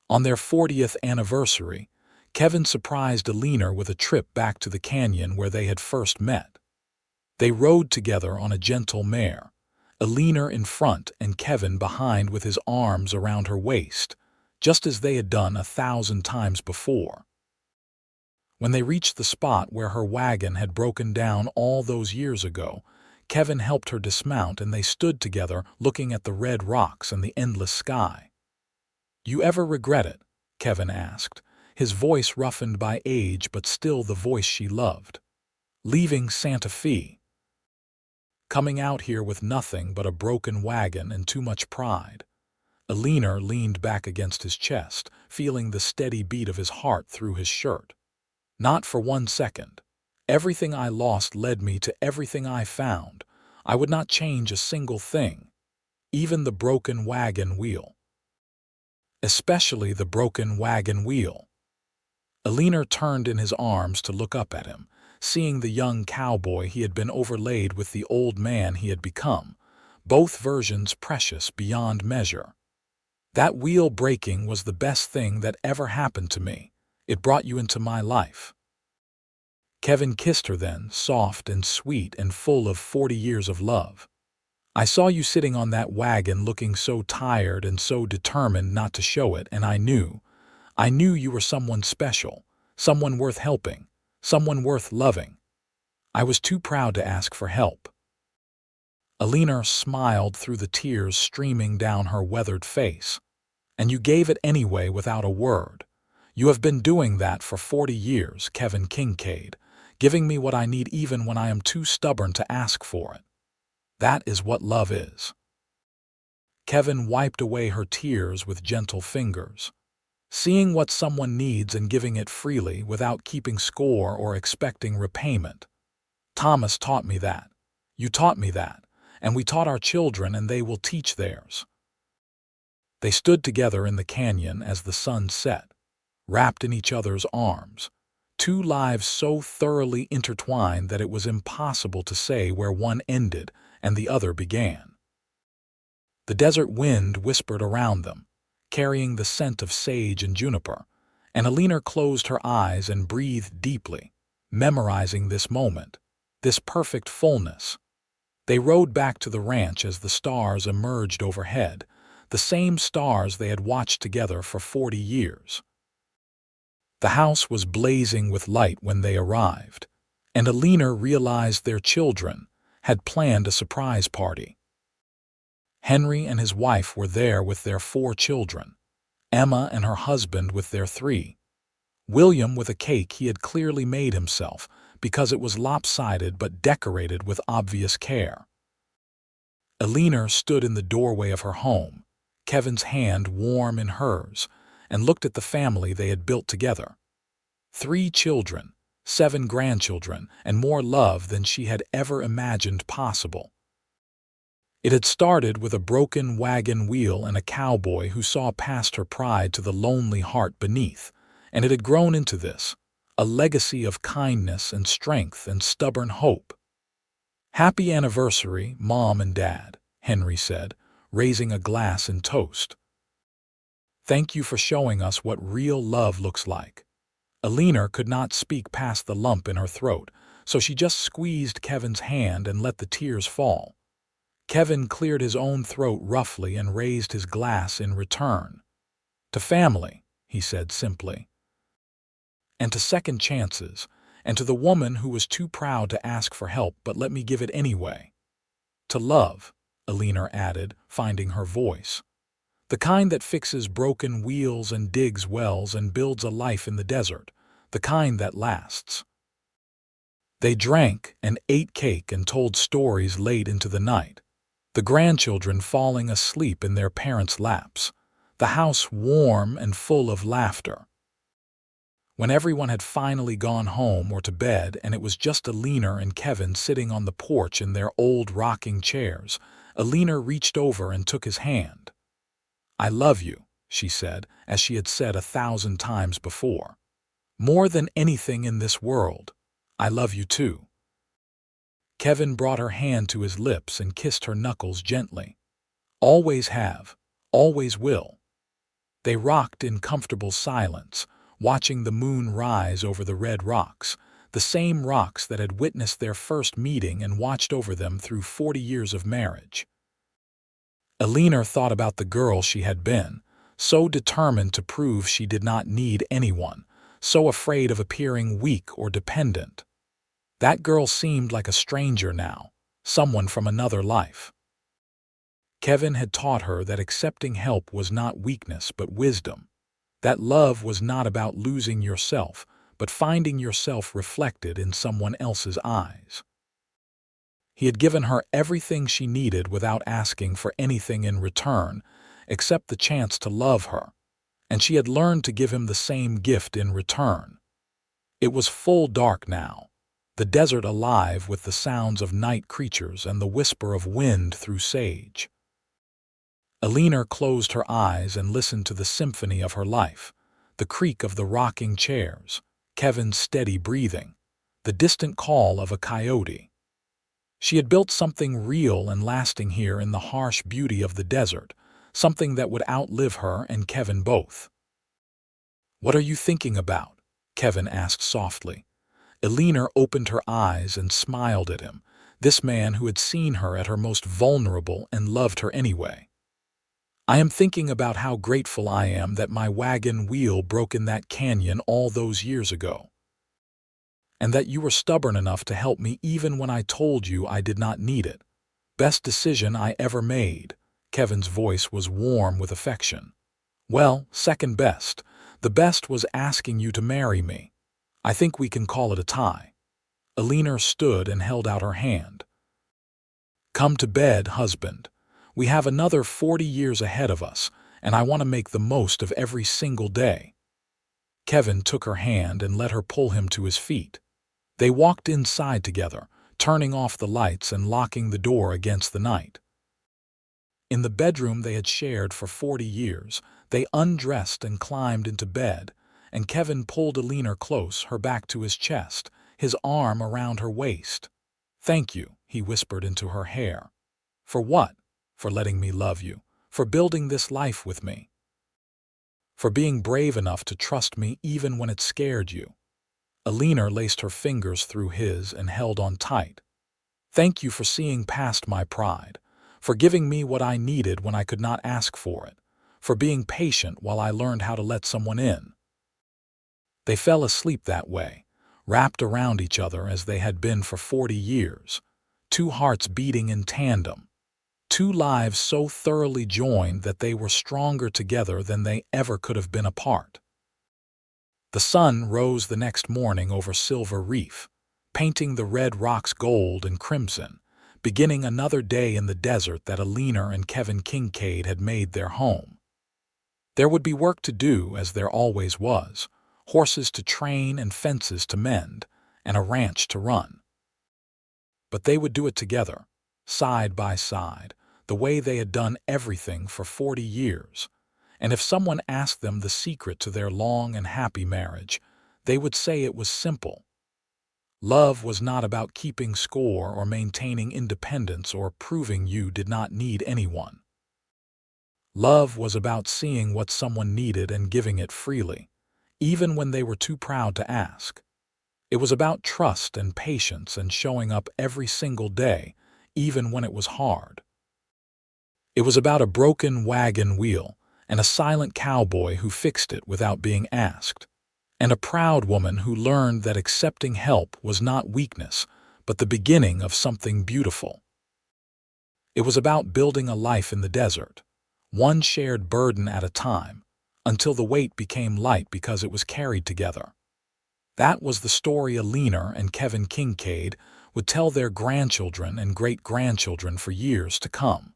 On their 40th anniversary, Kevin surprised Eleanor with a trip back to the canyon where they had first met. They rode together on a gentle mare, Eleanor in front and Kevin behind with his arms around her waist, just as they had done 1,000 times before. When they reached the spot where her wagon had broken down all those years ago, Kevin helped her dismount and they stood together looking at the red rocks and the endless sky. "You ever regret it?" Kevin asked, his voice roughened by age but still the voice she loved. "Leaving Santa Fe. Coming out here with nothing but a broken wagon and too much pride." Eleanor leaned back against his chest, feeling the steady beat of his heart through his shirt. "Not for 1 second. Everything I lost led me to everything I found. I would not change a single thing, even the broken wagon wheel. Especially the broken wagon wheel." Eleanor turned in his arms to look up at him, seeing the young cowboy he had been overlaid with the old man he had become, both versions precious beyond measure. "That wheel breaking was the best thing that ever happened to me. It brought you into my life." Kevin kissed her then, soft and sweet and full of 40 years of love. "I saw you sitting on that wagon looking so tired and so determined not to show it, and I knew you were someone special, someone worth helping, someone worth loving. I was too proud to ask for help." Eleanor smiled through the tears streaming down her weathered face. "And you gave it anyway without a word. You have been doing that for 40 years, Kevin Kincaid, giving me what I need even when I am too stubborn to ask for it. That is what love is." Kevin wiped away her tears with gentle fingers. Seeing what someone needs and giving it freely without keeping score or expecting repayment. "Thomas taught me that. You taught me that. And we taught our children and they will teach theirs." They stood together in the canyon as the sun set, wrapped in each other's arms, two lives so thoroughly intertwined that it was impossible to say where one ended and the other began. The desert wind whispered around them, carrying the scent of sage and juniper, and Eleanor closed her eyes and breathed deeply, memorizing this moment, this perfect fullness. They rode back to the ranch as the stars emerged overhead, the same stars they had watched together for 40 years. The house was blazing with light when they arrived, and Eleanor realized their children had planned a surprise party. Henry and his wife were there with their 4 children, Emma and her husband with their three. William with a cake he had clearly made himself because it was lopsided but decorated with obvious care. Eleanor stood in the doorway of her home, Kevin's hand warm in hers, and looked at the family they had built together. 3 children, 7 grandchildren, and more love than she had ever imagined possible. It had started with a broken wagon wheel and a cowboy who saw past her pride to the lonely heart beneath, and it had grown into this, a legacy of kindness and strength and stubborn hope. "Happy anniversary, Mom and Dad," Henry said, raising a glass in toast. "Thank you for showing us what real love looks like." Eleanor could not speak past the lump in her throat, so she just squeezed Kevin's hand and let the tears fall. Kevin cleared his own throat roughly and raised his glass in return. "To family," he said simply. "And to second chances, and to the woman who was too proud to ask for help but let me give it anyway. To love," Eleanor added, finding her voice. "The kind that fixes broken wheels and digs wells and builds a life in the desert. The kind that lasts." They drank and ate cake and told stories late into the night, the grandchildren falling asleep in their parents' laps, the house warm and full of laughter. When everyone had finally gone home or to bed and it was just Eleanor and Kevin sitting on the porch in their old rocking chairs, Eleanor reached over and took his hand. "I love you," she said, as she had said 1,000 times before. "More than anything in this world, I love you too." Kevin brought her hand to his lips and kissed her knuckles gently. "Always have, always will." They rocked in comfortable silence, watching the moon rise over the red rocks, the same rocks that had witnessed their first meeting and watched over them through 40 years of marriage. Eleanor thought about the girl she had been, so determined to prove she did not need anyone, so afraid of appearing weak or dependent. That girl seemed like a stranger now, someone from another life. Kevin had taught her that accepting help was not weakness but wisdom, that love was not about losing yourself, but finding yourself reflected in someone else's eyes. He had given her everything she needed without asking for anything in return, except the chance to love her, and she had learned to give him the same gift in return. It was full dark now, the desert alive with the sounds of night creatures and the whisper of wind through sage. Eleanor closed her eyes and listened to the symphony of her life, the creak of the rocking chairs, Kevin's steady breathing, the distant call of a coyote. She had built something real and lasting here in the harsh beauty of the desert, something that would outlive her and Kevin both. "What are you thinking about?" Kevin asked softly. Eleanor opened her eyes and smiled at him, this man who had seen her at her most vulnerable and loved her anyway. "I am thinking about how grateful I am that my wagon wheel broke in that canyon all those years ago, and that you were stubborn enough to help me even when I told you I did not need it. Best decision I ever made." Kevin's voice was warm with affection. "Well, second best. The best was asking you to marry me. I think we can call it a tie." Eleanor stood and held out her hand. "Come to bed, husband. We have another 40 years ahead of us, and I want to make the most of every single day." Kevin took her hand and let her pull him to his feet. They walked inside together, turning off the lights and locking the door against the night. In the bedroom they had shared for 40 years, they undressed and climbed into bed, and Kevin pulled Eleanor close, her back to his chest, his arm around her waist. "Thank you," he whispered into her hair. "For what?" "For letting me love you, for building this life with me, for being brave enough to trust me even when it scared you." Eleanor laced her fingers through his and held on tight. "Thank you for seeing past my pride, for giving me what I needed when I could not ask for it, for being patient while I learned how to let someone in." They fell asleep that way, wrapped around each other as they had been for 40 years, 2 hearts beating in tandem, two lives so thoroughly joined that they were stronger together than they ever could have been apart. The sun rose the next morning over Silver Reef, painting the red rocks gold and crimson, beginning another day in the desert that Eleanor and Kevin Kincaid had made their home. There would be work to do, as there always was, horses to train and fences to mend, and a ranch to run. But they would do it together, side by side, the way they had done everything for 40 years. And if someone asked them the secret to their long and happy marriage, they would say it was simple. Love was not about keeping score or maintaining independence or proving you did not need anyone. Love was about seeing what someone needed and giving it freely, even when they were too proud to ask. It was about trust and patience and showing up every single day, even when it was hard. It was about a broken wagon wheel and a silent cowboy who fixed it without being asked, and a proud woman who learned that accepting help was not weakness, but the beginning of something beautiful. It was about building a life in the desert, one shared burden at a time, until the weight became light because it was carried together. That was the story Eleanor and Kevin Kincaid would tell their grandchildren and great-grandchildren for years to come.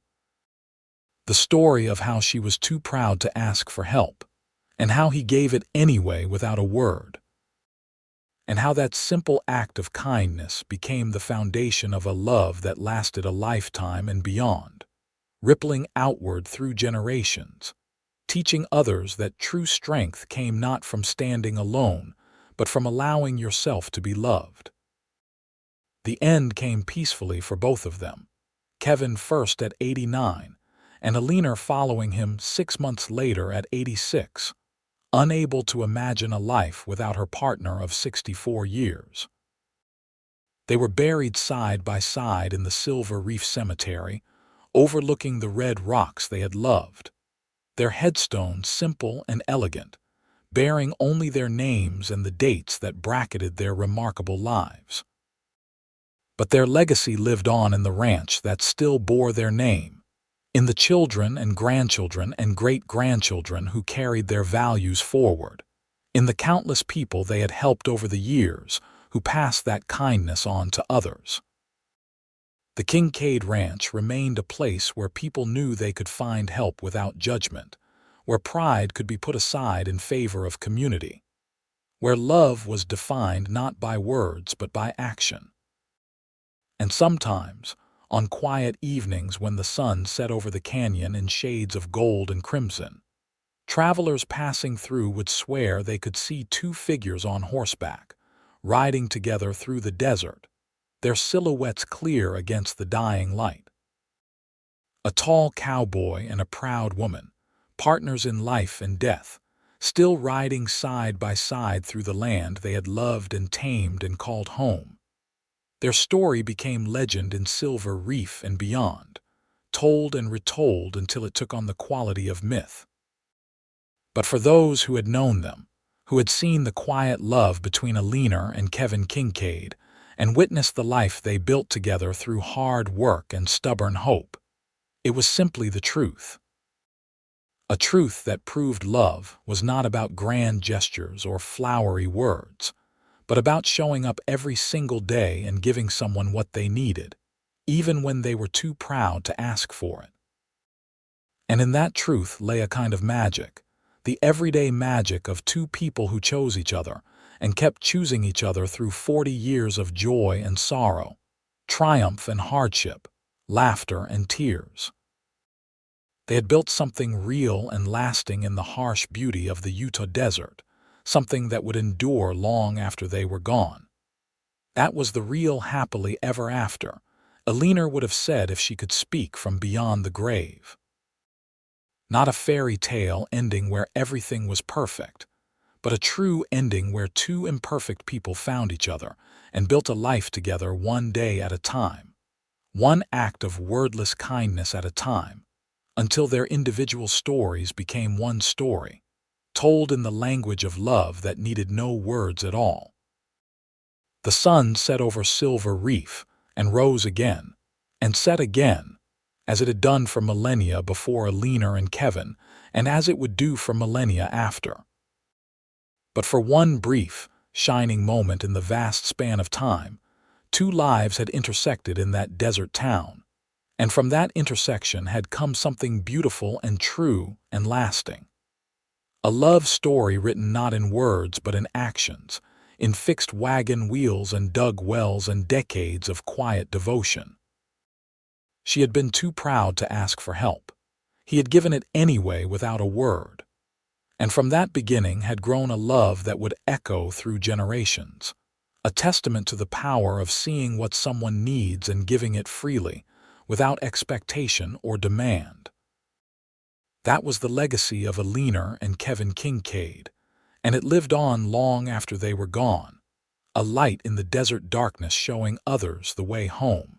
The story of how she was too proud to ask for help, and how he gave it anyway without a word. And how that simple act of kindness became the foundation of a love that lasted a lifetime and beyond, rippling outward through generations, teaching others that true strength came not from standing alone, but from allowing yourself to be loved. The end came peacefully for both of them, Kevin first at 89, and Eleanor following him 6 months later at 86, unable to imagine a life without her partner of 64 years. They were buried side by side in the Silver Reef Cemetery, overlooking the red rocks they had loved, their headstones simple and elegant, bearing only their names and the dates that bracketed their remarkable lives. But their legacy lived on in the ranch that still bore their name, in the children and grandchildren and great-grandchildren who carried their values forward, in the countless people they had helped over the years who passed that kindness on to others. The Kincaid Ranch remained a place where people knew they could find help without judgment, where pride could be put aside in favor of community, where love was defined not by words but by action. And sometimes, on quiet evenings when the sun set over the canyon in shades of gold and crimson, travelers passing through would swear they could see two figures on horseback, riding together through the desert, their silhouettes clear against the dying light. A tall cowboy and a proud woman, partners in life and death, still riding side by side through the land they had loved and tamed and called home. Their story became legend in Silver Reef and beyond, told and retold until it took on the quality of myth. But for those who had known them, who had seen the quiet love between Eleanor and Kevin Kincaid, and witnessed the life they built together through hard work and stubborn hope, it was simply the truth. A truth that proved love was not about grand gestures or flowery words, but about showing up every single day and giving someone what they needed, even when they were too proud to ask for it. And in that truth lay a kind of magic, the everyday magic of two people who chose each other and kept choosing each other through 40 years of joy and sorrow, triumph and hardship, laughter and tears. They had built something real and lasting in the harsh beauty of the Utah desert, something that would endure long after they were gone. That was the real happily ever after, Eleanor would have said if she could speak from beyond the grave. Not a fairy tale ending where everything was perfect, but a true ending where two imperfect people found each other and built a life together one day at a time, one act of wordless kindness at a time, until their individual stories became one story, told in the language of love that needed no words at all. The sun set over Silver Reef and rose again, and set again, as it had done for millennia before Eleanor and Kevin, and as it would do for millennia after. But for one brief, shining moment in the vast span of time, two lives had intersected in that desert town, and from that intersection had come something beautiful and true and lasting. A love story written not in words but in actions, in fixed wagon wheels and dug wells and decades of quiet devotion. She had been too proud to ask for help. He had given it anyway without a word. And from that beginning had grown a love that would echo through generations, a testament to the power of seeing what someone needs and giving it freely, without expectation or demand. That was the legacy of Eleanor and Kevin Kincaid, and it lived on long after they were gone, a light in the desert darkness showing others the way home.